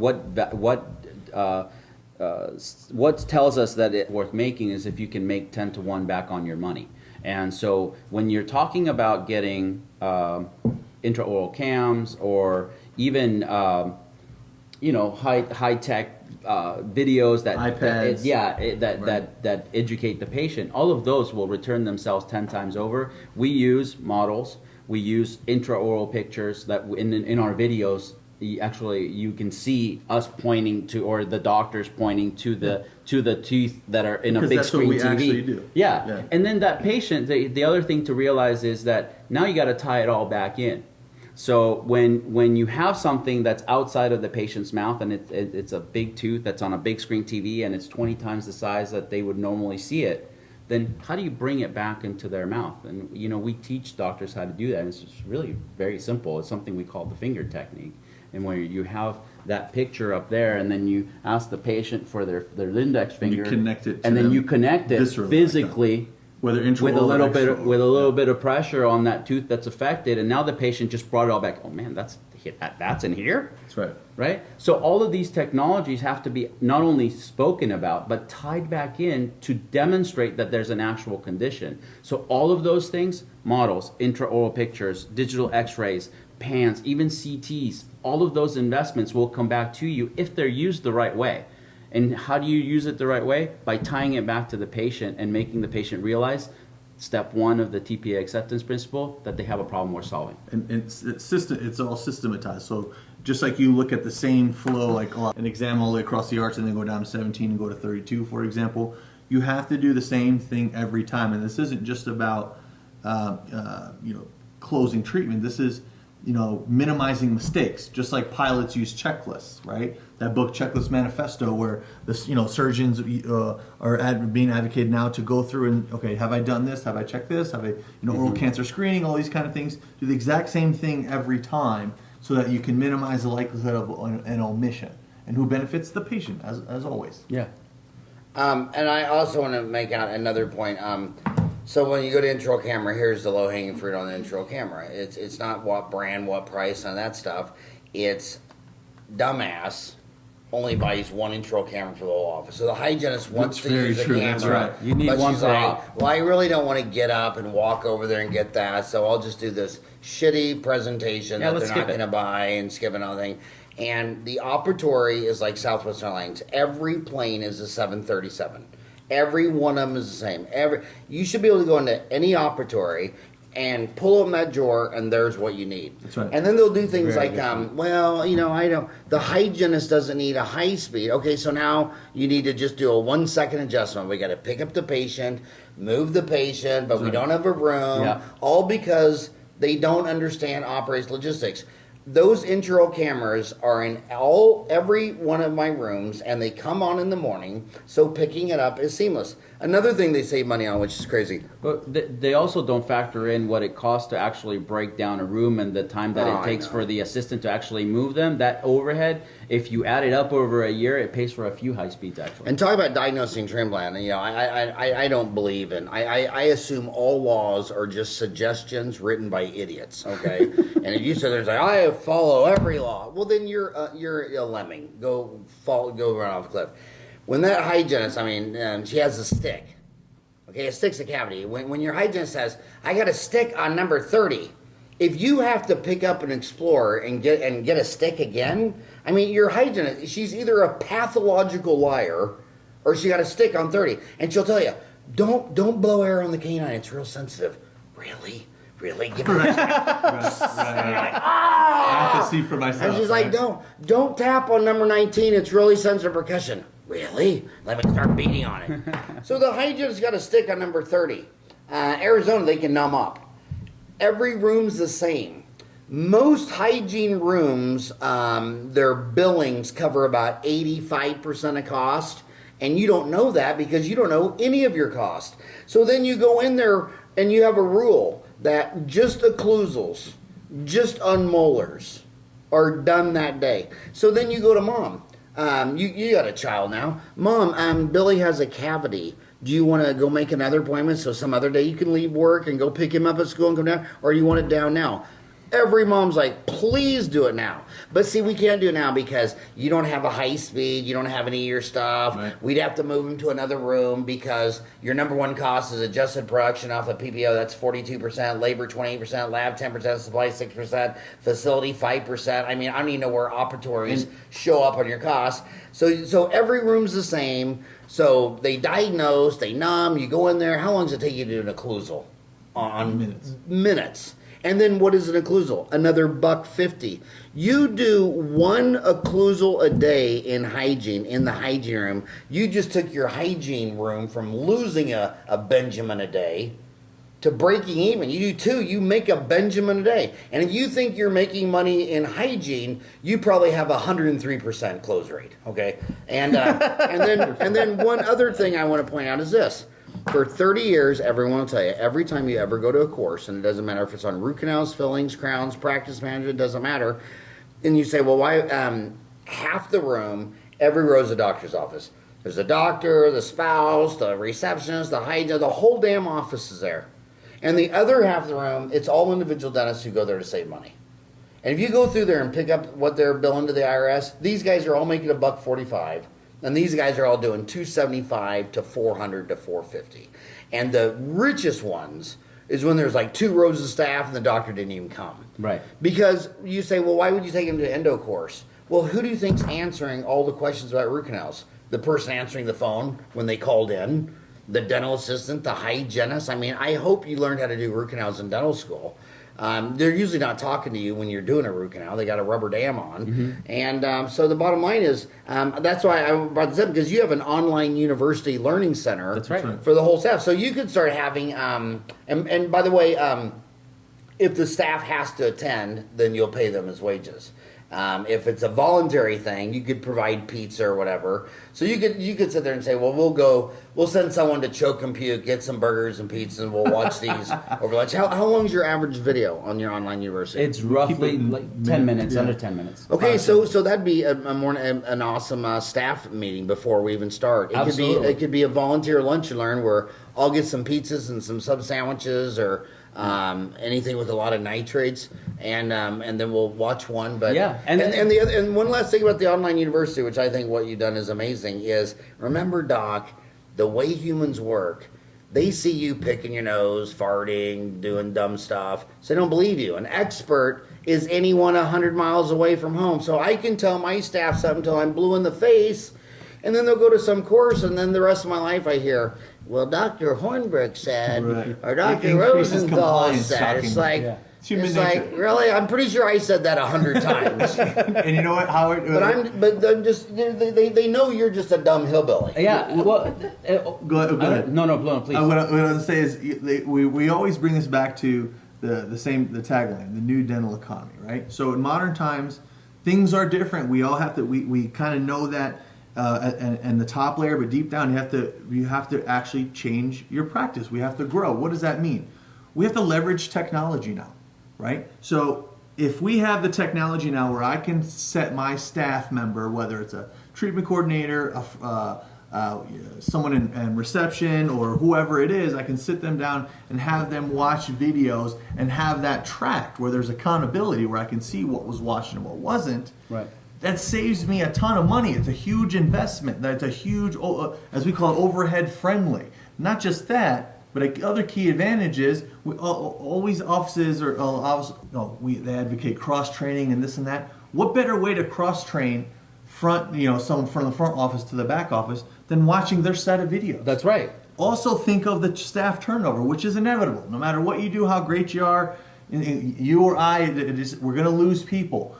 tells us that it's worth making is if you can make 10 to 1 back on your money. And so when you're talking about getting intraoral cams or even high tech videos that iPads, that educate the patient, all of those will return themselves 10 times over. We use models, we use intraoral pictures that in our videos. You can see us pointing to, or the doctors pointing to the teeth that are in a big screen TV. That's what we actually do. Yeah, and then that patient. The other thing to realize is that now you got to tie it all back in. So when you have something that's outside of the patient's mouth and it's a big tooth that's on a big screen TV and it's 20 times the size that they would normally see it, then how do you bring it back into their mouth? And we teach doctors how to do that. And it's just really very simple. It's something we call the finger technique. And where you have that picture up there, and then you ask the patient for their index finger, you connect it to and then you connect it viscerally physically whether intraoral with a little or bit extraoral. with a little bit of pressure on that tooth that's affected, and now the patient just brought it all back. Oh man, that's in here. That's right. Right? So all of these technologies have to be not only spoken about, but tied back in to demonstrate that there's an actual condition. So all of those things, models, intraoral pictures, digital x-rays, PANs, even CTs, all of those investments will come back to you if they're used the right way. And how do you use it the right way? By tying it back to the patient and making the patient realize step one of the TPA acceptance principle, that they have a problem we're solving. And it's all systematized. So just like you look at the same flow, like an exam all the way across the arch and then go down to 17 and go to 32, for example, you have to do the same thing every time. And this isn't just about closing treatment. This is minimizing mistakes, just like pilots use checklists, right? That book, Checklist Manifesto, where the surgeons are being advocated now to go through and, okay, have I done this? Have I checked this? Have I, oral cancer screening, all these kind of things. Do the exact same thing every time so that you can minimize the likelihood of an omission. And who benefits? The patient, as always. Yeah. And I also want to make out another point. So when you go to intro camera, here's the low-hanging fruit on the intro camera. It's not what brand, what price, and that stuff. It's dumbass only buys one intro camera for the whole office. So the hygienist wants to use a camera. That's right. You need but one she's per like, op. well, I really don't want to get up and walk over there and get that, so I'll just do this shitty presentation that let's they're not skip it. going to buy and skip another thing. And the operatory is like Southwest Airlines. Every plane is a 737. Every one of them is the same. You should be able to go into any operatory and pull open that drawer, and there's what you need. That's right. And then they'll do things Very like, good. I don't. The hygienist doesn't need a high speed. Okay, so now you need to just do a 1 second adjustment. We got to pick up the patient, move the patient, but we don't have a room. Yeah. All because they don't understand operations logistics. Those intraoral cameras are in every one of my rooms, and they come on in the morning, so picking it up is seamless. Another thing they save money on, which is crazy. But they also don't factor in what it costs to actually break down a room and the time that it takes for the assistant to actually move them. That overhead, if you add it up over a year, it pays for a few high speeds actually. And talk about diagnosing transplant. I don't believe in. I assume all laws are just suggestions written by idiots. Okay, and if you sit there and say I follow every law, well then you're a lemming. Go run off a cliff. When that hygienist, she has a stick. Okay, a stick's a cavity. When your hygienist says, I got a stick on number 30, if you have to pick up an Explorer and get a stick again, your hygienist, she's either a pathological liar or she got a stick on 30. And she'll tell you, don't blow air on the canine, it's real sensitive. Really? Give me a stick. I have to see for myself. And she's like, don't tap on number 19, it's really sensitive percussion. Really? Let me start beating on it. So the hygienist got a stick on number 30. Arizona, they can numb up. Every room's the same. Most hygiene rooms, their billings cover about 85% of cost, and you don't know that because you don't know any of your cost. So then you go in there and you have a rule that just occlusals, just unmolars are done that day. So then you go to mom. You got a child now. Mom, Billy has a cavity. Do you want to go make another appointment so some other day you can leave work and go pick him up at school and come down? Or do you want it down now? Every mom's like, please do it now. But see, we can't do it now because you don't have a high speed, you don't have any of your stuff. Right. We'd have to move him to another room because your number one cost is adjusted production off of PPO. That's 42%, labor 28%, lab 10%, supply 6%, facility 5%. I don't even know where operatories show up on your costs. So every room's the same. So they diagnose, they numb, you go in there. How long does it take you to do an occlusal? On minutes. And then what is an occlusal? Another $1.50. You do one occlusal a day in hygiene, in the hygiene room. You just took your hygiene room from losing a Benjamin a day to breaking even. You do two, you make a Benjamin a day. And if you think you're making money in hygiene, you probably have 103% close rate. Okay? And then one other thing I want to point out is this. For 30 years, everyone will tell you, every time you ever go to a course, and it doesn't matter if it's on root canals, fillings, crowns, practice management, it doesn't matter, and you say, well, why half the room, every row is a doctor's office. There's the doctor, the spouse, the receptionist, the hygienist, the whole damn office is there. And the other half of the room, it's all individual dentists who go there to save money. And if you go through there and pick up what they're billing to the IRS, these guys are all making $1.45, and these guys are all doing $275 to $400 to $450. And the richest ones is when there's like 2 rows of staff and the doctor didn't even come. Right. Because you say, well, why would you take him to an endo course? Well, who do you think's answering all the questions about root canals? The person answering the phone when they called in, the dental assistant, the hygienist. I mean, I hope you learned how to do root canals in dental school. They're usually not talking to you when you're doing a root canal. They got a rubber dam on. And so the bottom line is, that's why I brought this up, because you have an online university learning center. That's right. For the whole staff. So you could start having, and by the way, if the staff has to attend, then you'll pay them as wages. If it's a voluntary thing, you could provide pizza or whatever. So you could sit there and say, well, we'll send someone to choke and puke, get some burgers and pizza, and we'll watch these over lunch. How long is your average video on your online university? It's roughly like 10 minutes, under 10 minutes. Okay, so that'd be an awesome staff meeting before we even start. Absolutely. It could be a volunteer lunch and learn where I'll get some pizzas and some sub sandwiches or anything with a lot of nitrates, and then we'll watch one. But yeah, and one last thing about the online university, which I think what you've done is amazing, is remember, Doc, the way humans work. They see you picking your nose, farting, doing dumb stuff, so they don't believe you. An expert is anyone 100 miles away from home, so I can tell my staff something until I'm blue in the face, and then they'll go to some course, and then the rest of my life I hear, well, Dr. Hornbrook said, or Dr. Rosenthal said. It's like, it's like, really? I'm pretty sure I said that 100 times. And you know what, Howard? But I'm just, they know you're just a dumb hillbilly. Yeah. Well, go ahead. No, please. What I was going to say is we always bring this back to the tagline, the new dental economy, right? So in modern times, things are different. We all have to, we kind of know that. And the top layer, but deep down you have to actually change your practice. We have to grow. What does that mean? We have to leverage technology now, right? So if we have the technology now where I can set my staff member, whether it's a treatment coordinator, someone in reception, or whoever it is, I can sit them down and have them watch videos and have that tracked where there's accountability, where I can see what was watched and what wasn't. Right. That saves me a ton of money. It's a huge investment. That's a huge, as we call it, overhead friendly. Not just that, but other key advantage is always offices they advocate cross training and this and that. What better way to cross train someone from the front office to the back office than watching their set of videos? That's right. Also think of the staff turnover, which is inevitable. No matter what you do, how great you are, you or I, we're going to lose people.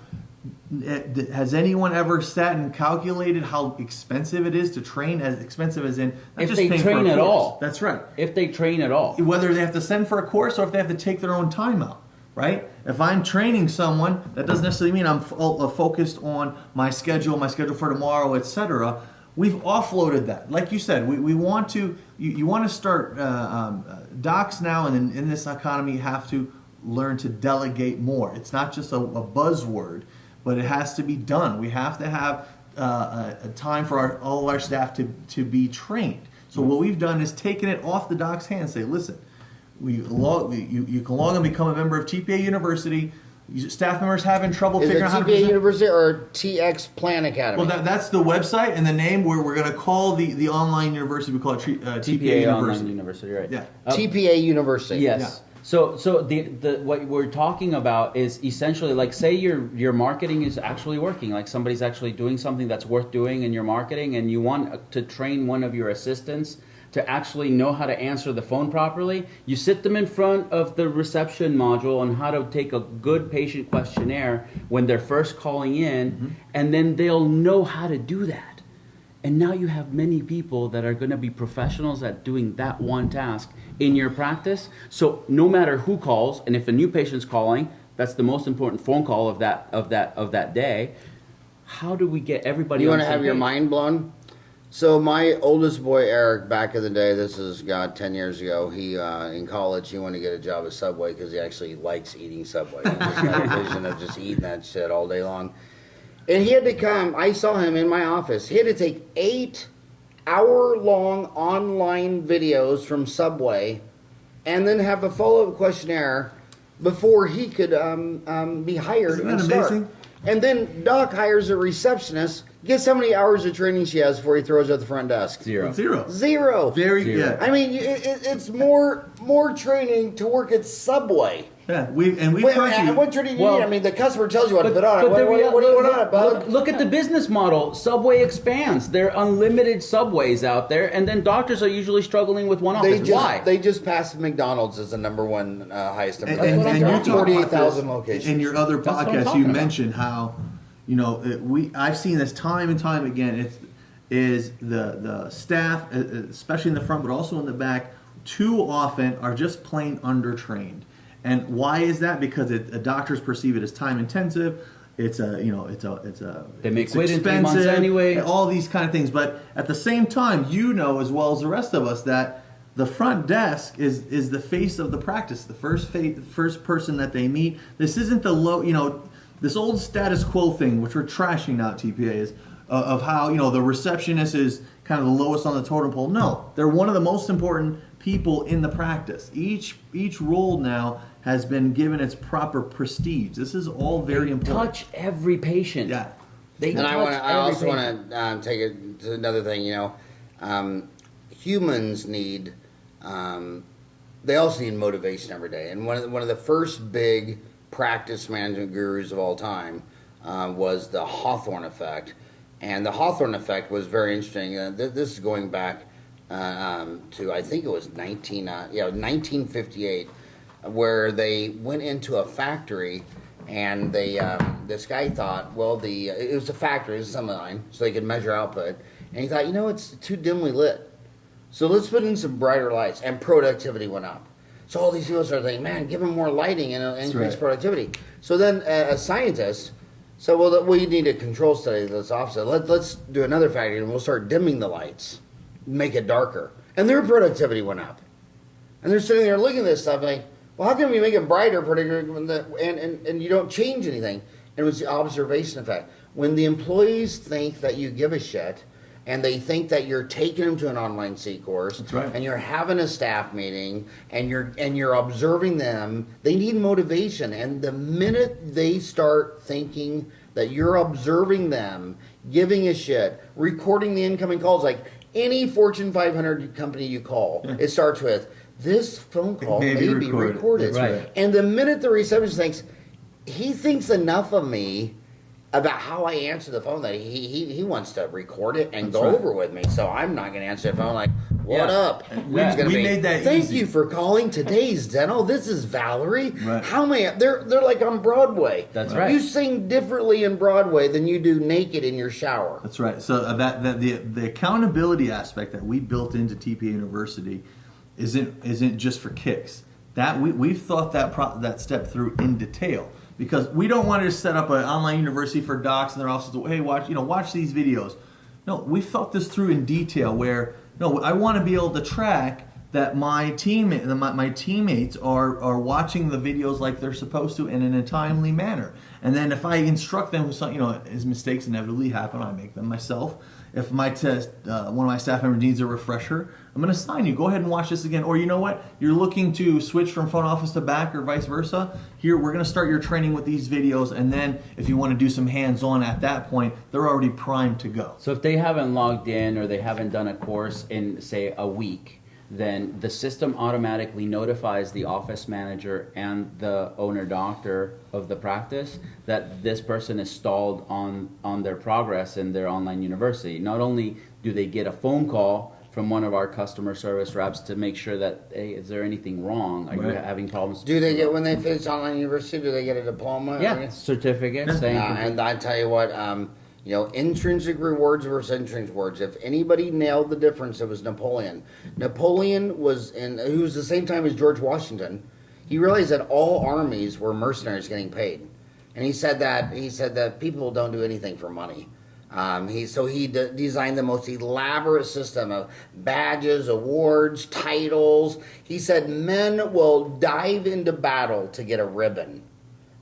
Has anyone ever sat and calculated how expensive it is to train? As expensive as in not if just they paying train for a at course. all. That's right. If they train at all. Whether they have to send for a course or if they have to take their own time out, right? If I'm training someone, that doesn't necessarily mean I'm focused on my schedule for tomorrow, etc. We've offloaded that. Like you said, we want to. You want to start docs now, and in this economy, you have to learn to delegate more. It's not just a buzzword, but it has to be done. We have to have a time for all of our staff to be trained. So what we've done is taken it off the doc's hands. Say, listen, you can log and become a member of TPA University. Staff members having trouble figuring out how to TPA University or TX Plan Academy? Well, that's the website and the name where we're going to call the online university. We call it TPA University. Online University, right? Yeah. TPA University. Yes. Yeah. So the what we're talking about is essentially like, say your marketing is actually working, like somebody's actually doing something that's worth doing in your marketing, and you want to train one of your assistants to actually know how to answer the phone properly. You sit them in front of the reception module on how to take a good patient questionnaire when they're first calling in, and then they'll know how to do that. And now you have many people that are going to be professionals at doing that one task in your practice. So no matter who calls, and if a new patient's calling, that's the most important phone call of that day. How do we get everybody? You on want to the have same your page? mind blown? So my oldest boy Eric, back in the day, this is 10 years ago. He in college he wanted to get a job at Subway because he actually likes eating Subway. He just had a vision of just eating that shit all day long. And he had to come. I saw him in my office. He had to take 8 hour-long online videos from Subway, and then have a follow-up questionnaire before he could be hired Isn't and that start. amazing? And then Doc hires a receptionist. Guess how many hours of training she has before he throws her at the front desk? Zero. Zero. Very Zero. yeah. I mean, it's more training to work at Subway. Yeah, we've Wait, heard you. what training do you Well, need? I mean, the customer tells you what to put on it. But What the do you want on it, bud? look at the business model. Subway expands. There are unlimited Subways out there, and then doctors are usually struggling with one office. Why? They just passed McDonald's as the number one highest number. And what I'm you talking talk about 48,000 this locations. in your other That's what I'm podcasts. talking You about. mentioned how, I've seen this time and time again. Is the staff, especially in the front, but also in the back, too often are just plain undertrained. And why is that? Because doctors perceive it as time intensive. They may quit in 3 months anyway. All these kind of things. But at the same time, as well as the rest of us, that the front desk is the face of the practice, the first person that they meet. This isn't this old status quo thing, which we're trashing now at TPA, is of how the receptionist is kind of the lowest on the totem pole. No, they're one of the most important people in the practice. Each role now has been given its proper prestige. This is all very important. Touch every patient. Yeah. They And touch I also every patient. want to take it to another thing. Humans need. They also need motivation every day. And one of the first big practice management gurus of all time was the Hawthorne effect. And the Hawthorne effect was very interesting. This is going back to, I think it was 1958, where they went into a factory, and this guy thought, well, it was a factory, it was assembly line, so they could measure output, and he thought, it's too dimly lit, so let's put in some brighter lights, and productivity went up. So all these people started thinking, man, give them more lighting and increase productivity. So then a scientist said, well, we need a control study that's opposite. Let's do another factory, and we'll start dimming the lights, make it darker. And their productivity went up. And they're sitting there looking at this stuff like, well, how can we make it brighter, and you don't change anything? And it was the observation effect. When the employees think that you give a shit, and they think that you're taking them to an online C-course, That's right. and you're having a staff meeting, and you're observing them, they need motivation. And the minute they start thinking that you're observing them, giving a shit, recording the incoming calls, like any Fortune 500 company you call, it starts with, this phone call may be recorded. That's right. And the minute the receptionist thinks, he thinks enough of me about how I answer the phone that he wants to record it and go over with me. So I'm not going to answer the phone like, what up? We made that Thank easy. you for calling today's dental. This is Valerie. Right. How may they're like on Broadway. That's right. You sing differently in Broadway than you do naked in your shower. That's right. So the accountability aspect that we built into TPA University isn't just for kicks. That we've thought that step through in detail, because we don't want to just set up an online university for docs and their offices. Hey, watch these videos. No, we've thought this through in detail. Where I want to be able to track that my teammates are watching the videos like they're supposed to and in a timely manner. And then if I instruct them with something, as mistakes inevitably happen, I make them myself. If my one of my staff members needs a refresher, I'm going to assign you. Go ahead and watch this again. Or you know what? You're looking to switch from front office to back or vice versa. Here, we're going to start your training with these videos. And then if you want to do some hands-on at that point, they're already primed to go. So if they haven't logged in or they haven't done a course in, say, a week, then the system automatically notifies the office manager and the owner doctor of the practice that this person is stalled on their progress in their online university. Not only do they get a phone call from one of our customer service reps to make sure that, hey, is there anything wrong? Are you having problems? Do they get, when they finish online university, do they get a diploma? Yeah, certificate. saying And I tell you what, intrinsic rewards versus intrinsic rewards. If anybody nailed the difference, it was Napoleon. Napoleon was who was the same time as George Washington. He realized that all armies were mercenaries getting paid, and he said that people don't do anything for money. He designed the most elaborate system of badges, awards, titles. He said men will dive into battle to get a ribbon.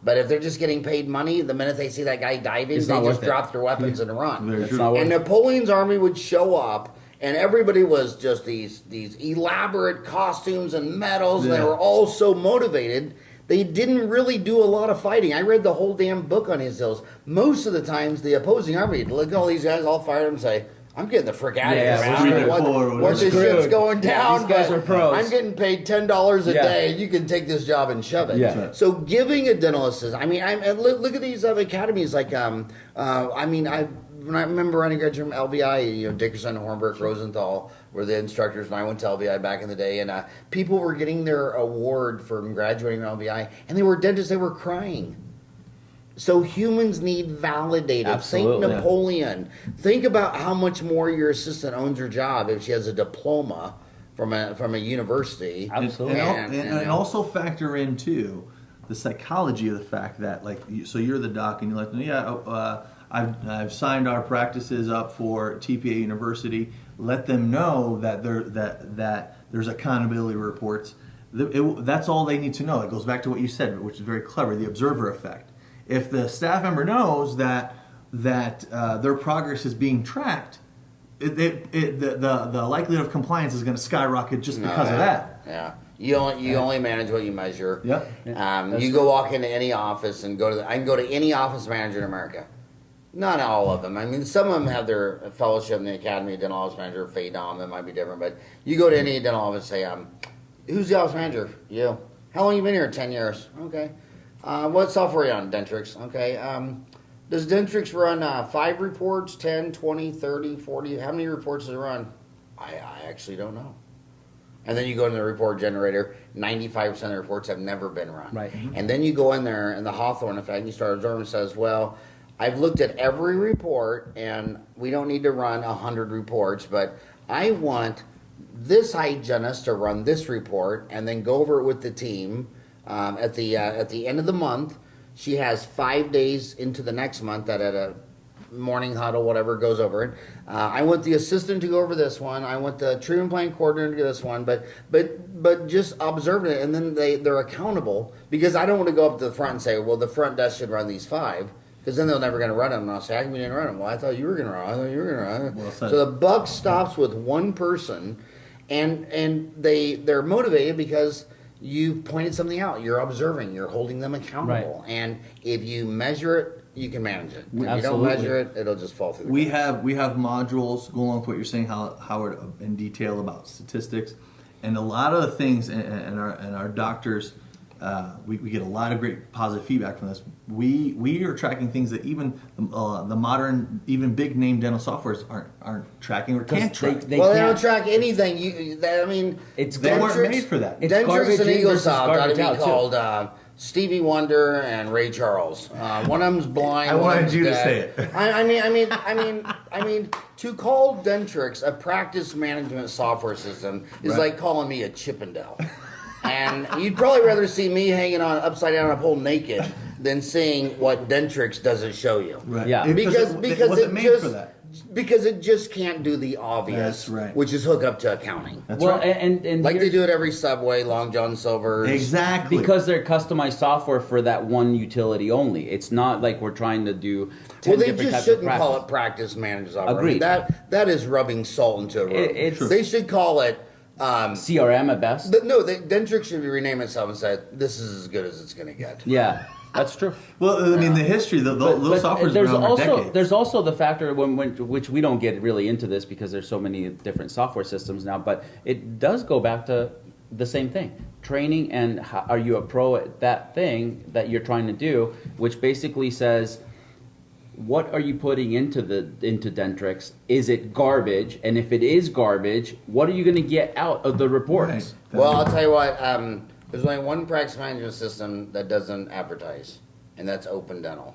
But if they're just getting paid money, the minute they see that guy diving, they just drop their weapons and run. It's not And Napoleon's army would show up, and everybody was just these elaborate costumes and medals, and they Yeah. were all so motivated. They didn't really do a lot of fighting. I read the whole damn book on his hills. Most of the times, the opposing army, look at all these guys all fired up and say, I'm getting the frick out of Yeah, here, man. we're I don't know screwed. what this We're shit's screwed. going Yeah, down, these guys but are pros. I'm getting paid $10 a Yeah. day. You can take this job and shove it. Yeah. So giving a dental assistant, I mean, look at these other academies. Like, when I remember running graduate from LVI, Dickerson, Hornberg, Rosenthal were the instructors when I went to LVI back in the day, and people were getting their award from graduating from LVI, and they were dentists. They were crying. So humans need validated. Absolutely. Think Napoleon. Think about how much more your assistant owns her job if she has a diploma from a university. Absolutely. And also factor in too the psychology of the fact that so you're the doc and you're like, I've signed our practices up for TPA University. Let them know that there's accountability reports. That's all they need to know. It goes back to what you said, which is very clever, the observer effect. If the staff member knows that their progress is being tracked, the likelihood of compliance is going to skyrocket just because of that. Yeah. You only manage what you measure. Yep. You go walk into any office and I can go to any office manager in America. Not all of them. I mean, some of them have their fellowship in the Academy of Dental Office Manager, FADOM, that might be different. But you go to any dental office and say, who's the office manager? You. How long you been here? 10 years. Okay. What software are you on? Dentrix. Okay. Does Dentrix run 5 reports, 10, 20, 30, 40? How many reports does it run? I actually don't know. And then you go into the report generator, 95% of the reports have never been run. Right. And then you go in there, and the Hawthorne effect, and you start observing, says, well, I've looked at every report, and we don't need to run 100 reports, but I want this hygienist to run this report and then go over it with the team at the end of the month. She has 5 days into the next month that at a morning huddle, whatever, goes over it. I want the assistant to go over this one. I want the treatment plan coordinator to do this one. But just observing it, and then they're accountable, because I don't want to go up to the front and say, well, the front desk should run these 5. Because then they're never going to run them. And I'll say, how come you didn't run them? Well, I thought you were going to run them. I thought you were going to run them. Well said. So the buck stops with one person, and they're motivated because you pointed something out. You're observing. You're holding them accountable. Right. And if you measure it, you can manage it. If you don't Absolutely. measure it, it'll just fall through the We cracks. have modules go along with what you're saying, Howard, in detail about statistics, and a lot of the things, and our doctors, we get a lot of great positive feedback from this. We are tracking things that even the modern, even big name dental softwares aren't tracking or can't track. They don't track anything. It's They weren't Dentrix- made for that. It's Dentrix garbage and in versus Eaglesoft ought to garbage be out, too. called Stevie Wonder and Ray Charles. One of them's blind. I one of wanted them's you to dead. say it. I mean, to call Dentrix a practice management software system is Right. like calling me a Chippendale. And you'd probably rather see me hanging on upside down on a pole naked than seeing what Dentrix doesn't show you. Right. Yeah. Because it wasn't made just for that. because it just can't do the obvious, That's right. which is hook up to accounting. That's well, right. and Like here's- they do at every Subway, Long John Silver's. Exactly. because they're customized software for that one utility only. It's not like we're trying to do 10 Well, they different just types shouldn't of call practice. it practice managers. Software. Agreed. That is rubbing salt into a room. It's- They should call it. CRM at best. Dentrix should rename itself and say, "This is as good as it's going to get." Yeah, that's true. Well, I mean, the history, those softwares there's around for also decades. there's also the factor which we don't get really into this because there's so many different software systems now, but it does go back to the same thing: training and how, are you a pro at that thing that you're trying to do, which basically says, what are you putting into Dentrix? Is it garbage? And if it is garbage, what are you going to get out of the reports? Right. Well, I'll tell you what. There's only one practice management system that doesn't advertise, and that's Open Dental.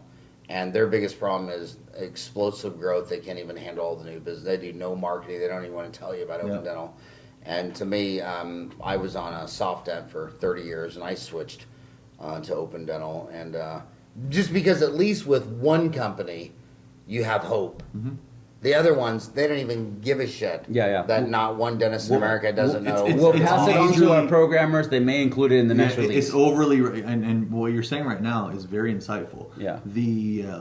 And their biggest problem is explosive growth. They can't even handle all the new business. They do no marketing. They don't even want to tell you about Open Dental. And to me, I was on a soft dent for 30 years, and I switched to Open Dental. And just because at least with one company, you have hope. Mm-hmm. The other ones, they don't even give a shit. Yeah. That not one dentist in America doesn't know. We'll pass it on to overly- our programmers. They may include it in the next release. It's overly, and what you're saying right now is very insightful. Yeah.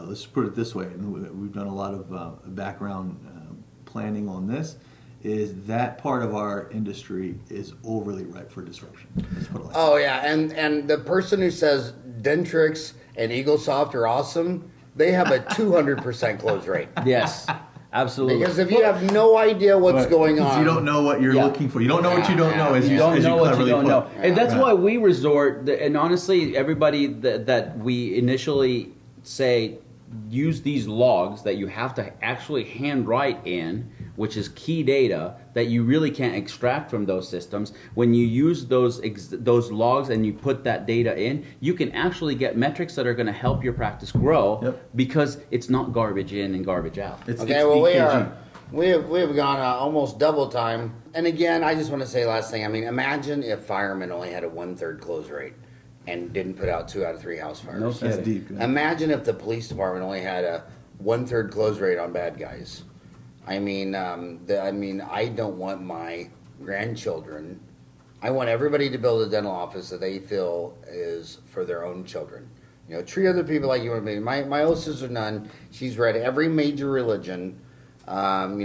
Let's put it this way, and we've done a lot of background planning on this. is that part of our industry is overly ripe for disruption. Let's put it like that. Oh yeah, and the person who says Dentrix and EagleSoft are awesome, they have a 200% close rate. Yes, absolutely. Because if you have no idea what's going on, You don't know what you're Yeah. looking for. You don't know what you don't know. As You don't know what you don't know. And that's Right. why we resort, and honestly, everybody that we initially say use these logs that you have to actually handwrite in, which is key data that you really can't extract from those systems. When you use those logs and you put that data in, you can actually get metrics that are going to help your practice grow. Yep. Because it's not garbage in and garbage out. It's well, EKG. we have gone almost double time. And again, I just want to say last thing. I mean, imagine if firemen only had a 1/3 close rate and didn't put out 2 out of 3 house fires. No That's kidding. deep. Imagine if the police department only had a 1/3 close rate on bad guys. I mean, I don't want my grandchildren. I want everybody to build a dental office that they feel is for their own children. You know, treat other people like you want to be. My old sister nun, she's read every major religion. You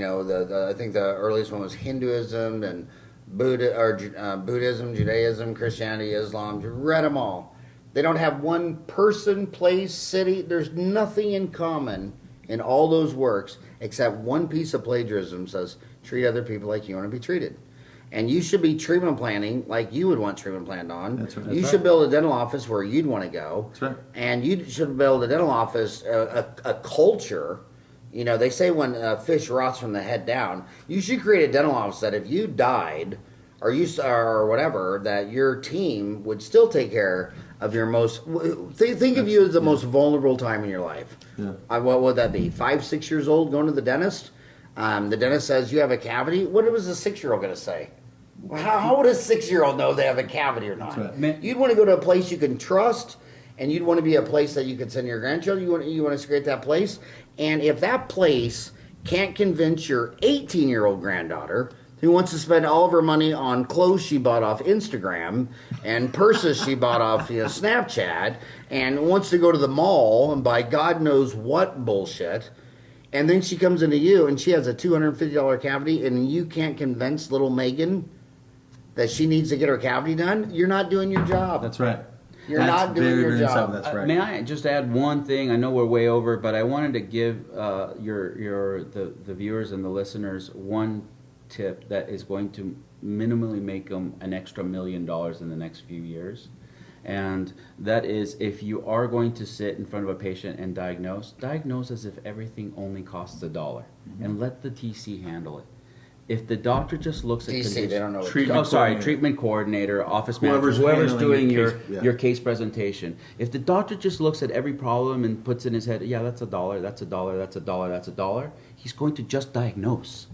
know, I think the earliest one was Hinduism and Buddhism, Judaism, Christianity, Islam. She read them all. They don't have one person, place, city. There's nothing in common in all those works except one piece of plagiarism says, treat other people like you want to be treated. And you should be treatment planning like you would want treatment planned on. That's right. You should build a dental office where you'd want to go. That's right. And you should build a dental office, a culture. You know, they say when a fish rots from the head down, you should create a dental office that if you died or whatever, that your team would still take care of your most. Think of you as the most vulnerable time in your life. Yeah. What would that be? 5, 6 years old going to the dentist. The dentist says you have a cavity. What was a 6-year-old going to say? Well, how would a 6-year-old know they have a cavity or not? That's right. You'd want to go to a place you can trust, and you'd want to be a place that you could send your grandchildren. You want to create that place, and if that place can't convince your 18-year-old granddaughter who wants to spend all of her money on clothes she bought off Instagram and purses she bought off Snapchat, and wants to go to the mall and buy God knows what bullshit. And then she comes into you and she has a $250 cavity, and you can't convince little Megan that she needs to get her cavity done, you're not doing your job. That's right. You're not doing your job. That's right. May I just add one thing? I know we're way over, but I wanted to give the viewers and the listeners one tip that is going to minimally make them an extra $1 million in the next few years. And that is, if you are going to sit in front of a patient and diagnose as if everything only costs $1, and let the TC handle it. If the doctor just looks at TC, they don't know what treatment coordinator, office manager, whoever's doing your case presentation. If the doctor just looks at every problem and puts in his head, yeah, that's $1, that's $1, that's $1, that's $1, he's going to just diagnose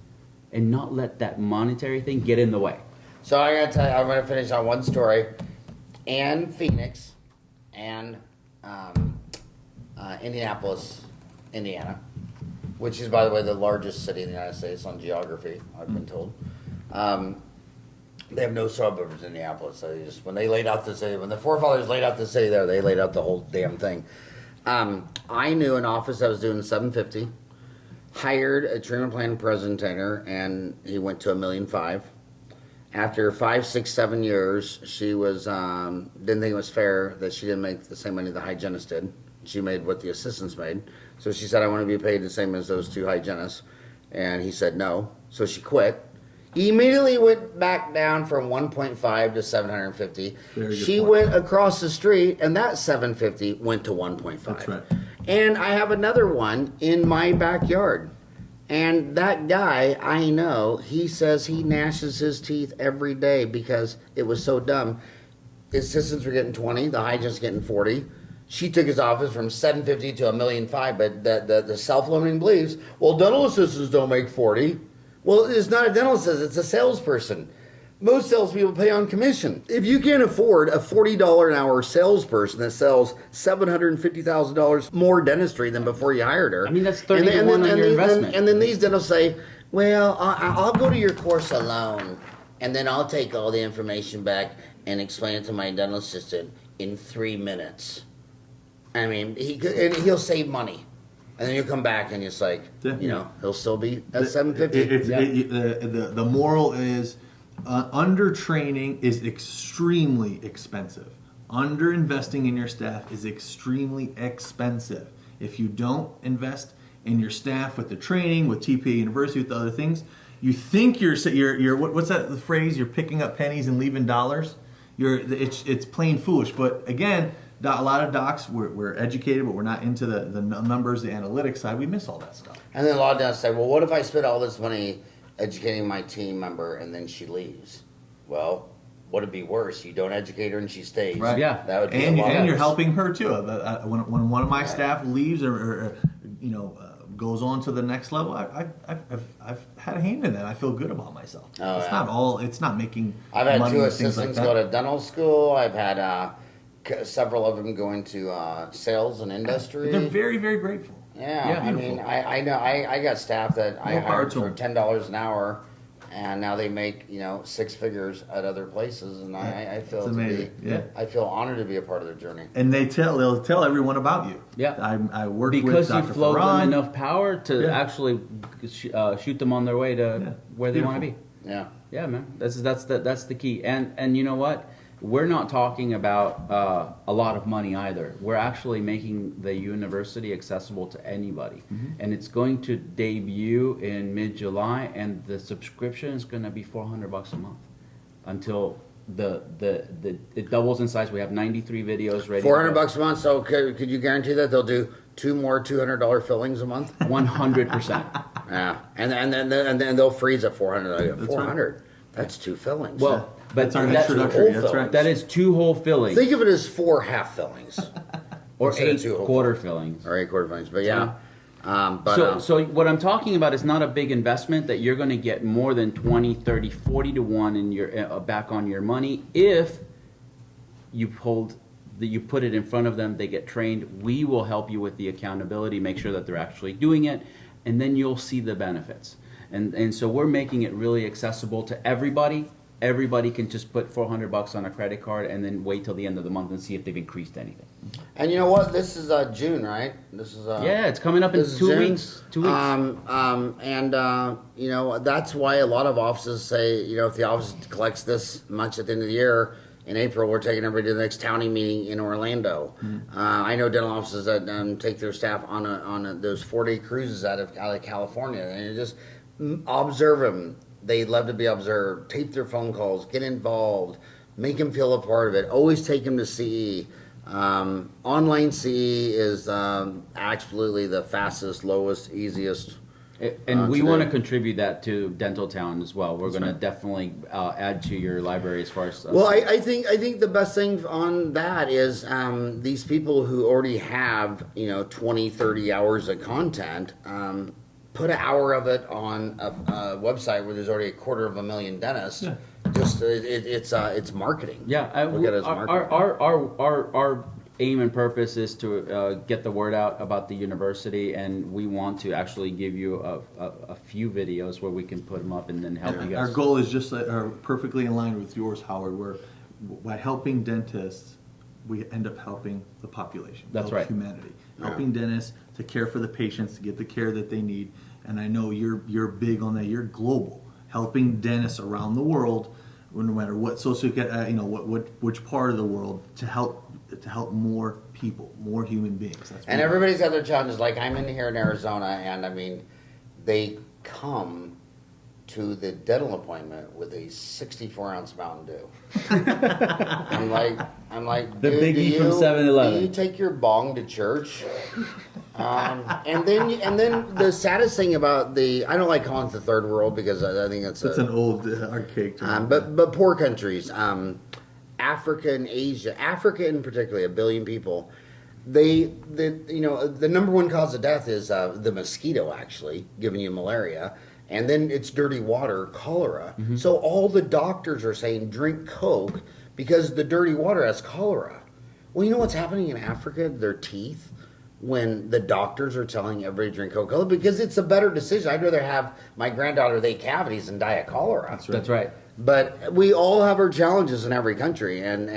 and not let that monetary thing get in the way. So I gotta tell you, I'm gonna finish on one story. And Phoenix and Indianapolis, Indiana, which is, by the way, the largest city in the United States on geography, I've been told. They have no suburbs in Indianapolis. When they laid out the city, when the forefathers laid out the city there, they laid out the whole damn thing. I knew an office that was doing $750, hired a treatment plan presentator, and he went to $1.5 million. After 5, 6, 7 years, she was didn't think it was fair that she didn't make the same money the hygienist did. She made what the assistants made. So she said, I want to be paid the same as those 2 hygienists. And he said no. So she quit. He immediately went back down from 1.5 to 750. She went across the street, and that 750 went to 1.5. That's right. And I have another one in my backyard. And that guy, I know, he says he gnashes his teeth every day because it was so dumb. His assistants were getting 20, the hygienist getting 40. She took his office from 750 to $1.5 million, but the self-limiting beliefs, well, dental assistants don't make 40. Well, it's not a dental assistant, it's a salesperson. Most salespeople pay on commission. If you can't afford a $40 an hour salesperson that sells $750,000 more dentistry than before you hired her. I mean, that's 30 to 1 on your investment. And then these dentists say, well, I'll go to your course alone, and then I'll take all the information back and explain it to my dental assistant in 3 minutes. I mean, he'll save money. And then you come back and it's like, Yeah. you know, he'll still be at 750. The moral is under training is extremely expensive. Under investing in your staff is extremely expensive. If you don't invest in your staff with the training, with TPA University, with the other things, you think you're what's that the phrase? You're picking up pennies and leaving dollars. It's plain foolish. But again, a lot of docs we're educated, but we're not into the numbers, the analytics side. We miss all that stuff. And then a lot of dentists say, well, what if I spend all this money educating my team member and then she leaves? Well, would it be worse? You don't educate her and she stays. Right. Yeah. That would be And a lot you're worse. helping her too. When one of my staff leaves or goes on to the next level, I've had a hand in that. I feel good about myself. Oh, it's yeah. not all. It's not making. I've had money 2 and things assistants like go that. to dental school. I've had several of them go into sales and industry. They're very, very grateful. Yeah, I mean, beautiful. I know I got staff that I More power hired to for them. $10 an hour, and now they make 6 figures at other places, and I feel It's to be, amazing. Yeah. I feel honored to be a part of their journey. And they'll tell everyone about you. Yeah. I work Because with you Dr. flow them Farran. enough power to Yeah. actually shoot them on their way to where they want to be. Yeah, Yeah, man, that's the key. And you know what? We're not talking about a lot of money either. We're actually making the university accessible to anybody, and it's going to debut in mid-July, and the subscription is going to be $400 a month until it doubles in size. We have 93 videos ready. $400 a month. So could you guarantee that they'll do 2 more $200 fillings a month? 100%. Yeah, and then they'll freeze at 400. That's 400. That's 2 fillings. Well, but That's our that's introductory. whole That's right. that is 2 whole fillings think of it as 4 half fillings or instead of 8 2 whole quarter fillings. or 8 quarter fillings. But yeah, So what I'm talking about is not a big investment that you're going to get more than 20, 30, 40 to 1 in your back on your money if you put it in front of them, they get trained. We will help you with the accountability, make sure that they're actually doing it, and then you'll see the benefits. And so we're making it really accessible to everybody. Everybody can just put $400 on a credit card and then wait till the end of the month and see if they've increased anything. and you know what? This is June, right? This is Yeah, it's coming up in this is 2 June. weeks. 2 weeks. That's why a lot of offices say, if the office collects this much at the end of the year, in April we're taking everybody to the next county meeting in Orlando. I know dental offices that take their staff on those 4-day cruises out of California, and you just observe them. They love to be observed. Tape their phone calls. Get involved. Make them feel a part of it. Always take them to CE. Online CE is absolutely the fastest, lowest, easiest. And we today. want to contribute that to Dental Town as well. We're going to definitely add to your library as far as. Well, I think the best thing on that is these people who already have 20, 30 hours of content. Put an hour of it on a website where there's already 250,000 dentists. Yeah. Just it's marketing. Yeah, Look at it as marketing. our aim and purpose is to get the word out about the university, and we want to actually give you a few videos where we can put them up and then help you guys. Our goal is just perfectly in line with yours, Howard, where by helping dentists, we end up helping the population. That's help right. Humanity. Helping dentists to care for the patients, to get the care that they need. And I know you're big on that. You're global, helping dentists around the world, no matter what which part of the world, to help more people, more human beings. That's And what- everybody's got their challenges. Like I'm in here in Arizona, and I mean, they come to the dental appointment with a 64-ounce Mountain Dew. I'm like, The dude, biggie from 7-Eleven. Do you take your bong to church? And then the saddest thing about I don't like calling it the third world because I think it's That's an old archaic term. but poor countries, Africa and Asia, Africa in particular, 1 billion people. The number one cause of death is the mosquito actually giving you malaria, and then it's dirty water, cholera. So all the doctors are saying drink Coke because the dirty water has cholera. Well, you know what's happening in Africa? Their teeth. When the doctors are telling everybody to drink Coca-Cola because it's a better decision. I'd rather have my granddaughter with 8 cavities than die of cholera. That's right. But we all have our challenges in every country, and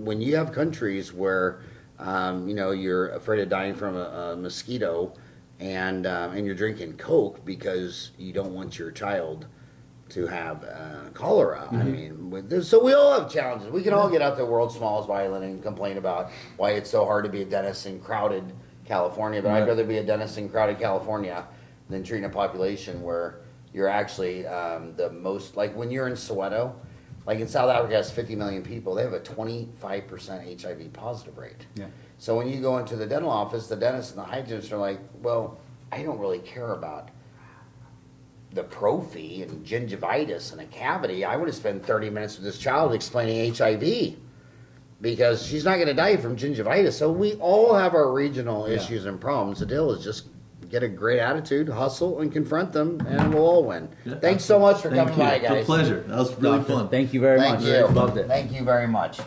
when you have countries where you're afraid of dying from a mosquito, and you're drinking Coke because you don't want your child to have cholera. I mean, so we all have challenges. We can all get out the world's smallest violin and complain about why it's so hard to be a dentist in crowded California, but I'd rather be a dentist in crowded California than treating a population where you're actually the most, like when you're in Soweto, like in South Africa has 50 million people, they have a 25% HIV positive rate. Yeah. So when you go into the dental office, the dentist and the hygienist are like, well, I don't really care about the prophy and gingivitis and a cavity. I would have spent 30 minutes with this child explaining HIV because she's not going to die from gingivitis. So we all have our regional issues and problems. The deal is just get a great attitude, hustle, and confront them, and we'll all win. Yeah, Thanks so much for Thank coming you. by, guys. It's a pleasure. That was really fun. Thank you very Thank much. you. Loved it. Thank you very much.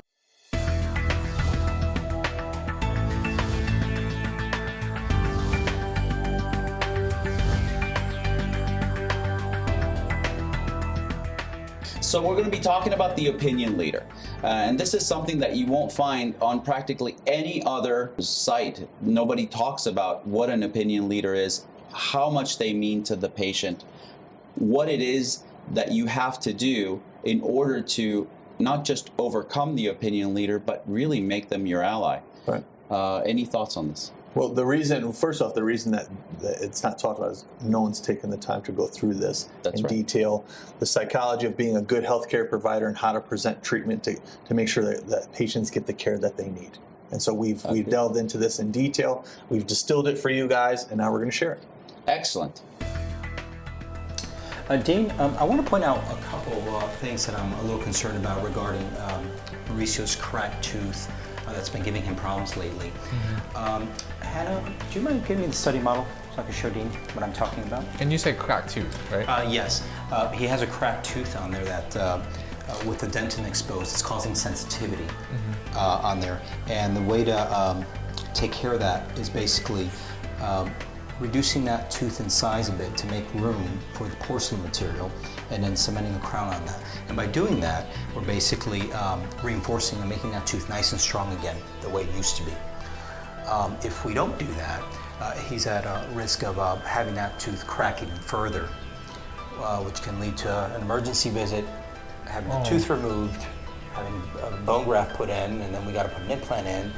So we're going to be talking about the opinion leader. And this is something that you won't find on practically any other site. Nobody talks about what an opinion leader is, how much they mean to the patient, what it is that you have to do in order to not just overcome the opinion leader, but really make them your ally. Right. Any thoughts on this? Well, first off, the reason that it's not talked about is no one's taken the time to go through this in detail. The psychology of being a good healthcare provider and how to present treatment to make sure that patients get the care that they need. And so we've delved into this in detail. We've distilled it for you guys, and now we're going to share it. Excellent. Dean, I want to point out a couple of things that I'm a little concerned about regarding Mauricio's cracked tooth that's been giving him problems lately. Hannah, do you mind giving me the study model so I can show Dean what I'm talking about? And you said cracked tooth, right? Yes. He has a cracked tooth on there that, with the dentin exposed, it's causing sensitivity on there. And the way to take care of that is basically reducing that tooth in size a bit to make room for the porcelain material, and then cementing the crown on that. And by doing that, we're basically reinforcing and making that tooth nice and strong again, the way it used to be. If we don't do that, he's at a risk of having that tooth crack even further, which can lead to an emergency visit, having the tooth removed, having a bone graft put in, and then we got to put an implant in,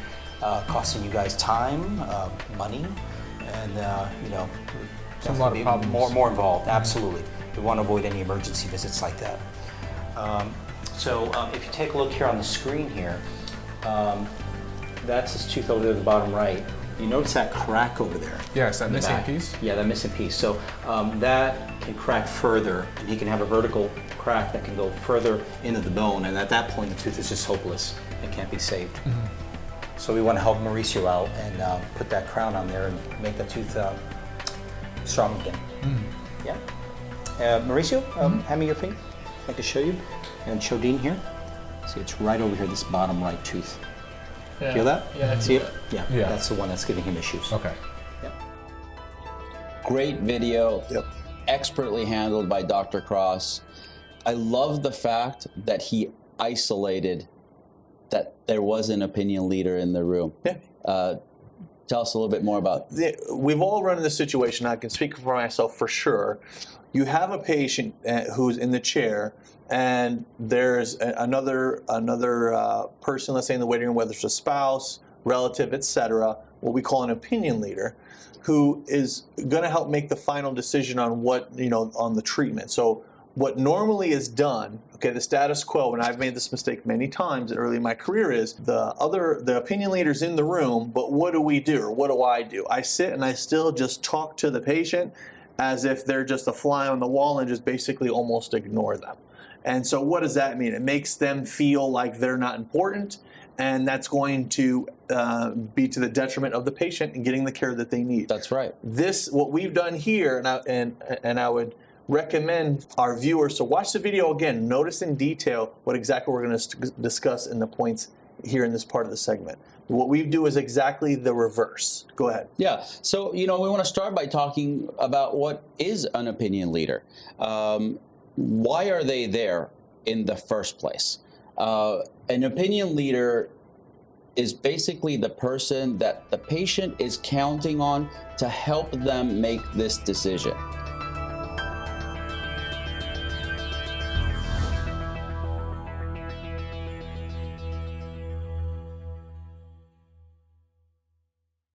costing you guys time, money, and a lot of problems. more involved. Absolutely, we want to avoid any emergency visits like that. So if you take a look here on the screen here, that's his tooth over there at the bottom right. You notice that crack over there? Yes, that in the missing back. piece? Yeah, that missing piece. So that can crack further, and he can have a vertical crack that can go further into the bone, and at that point the tooth is just hopeless. It can't be saved. So we want to help Mauricio out and put that crown on there and make that tooth strong again. Yeah. Mauricio, hand me your finger. I can show you. And show Dean here. See, it's right over here, this bottom right tooth. Yeah. Feel that? Yeah, I see see it? that. Yeah, Yeah. that's the one that's giving him issues. Okay. Yep. Great video. Yep. Expertly handled by Dr. Cross. I love the fact that he isolated that there was an opinion leader in the room. Yeah. Tell us a little bit more about. We've all run into this situation. I can speak for myself for sure. You have a patient who's in the chair, and there's another person, let's say in the waiting room, whether it's a spouse, relative, etc., what we call an opinion leader, who is going to help make the final decision on what, on the treatment. So what normally is done, okay, the status quo, and I've made this mistake many times early in my career, is the opinion leader's in the room, but what do we do, or what do? I sit and I still just talk to the patient as if they're just a fly on the wall and just basically almost ignore them. And so what does that mean? It makes them feel like they're not important, and that's going to be to the detriment of the patient in getting the care that they need. That's right. What we've done here, and I would recommend our viewers to watch the video again, notice in detail what exactly we're going to discuss in the points here in this part of the segment. What we do is exactly the reverse. Go ahead. Yeah. So, we want to start by talking about what is an opinion leader. Why are they there in the first place? An opinion leader is basically the person that the patient is counting on to help them make this decision.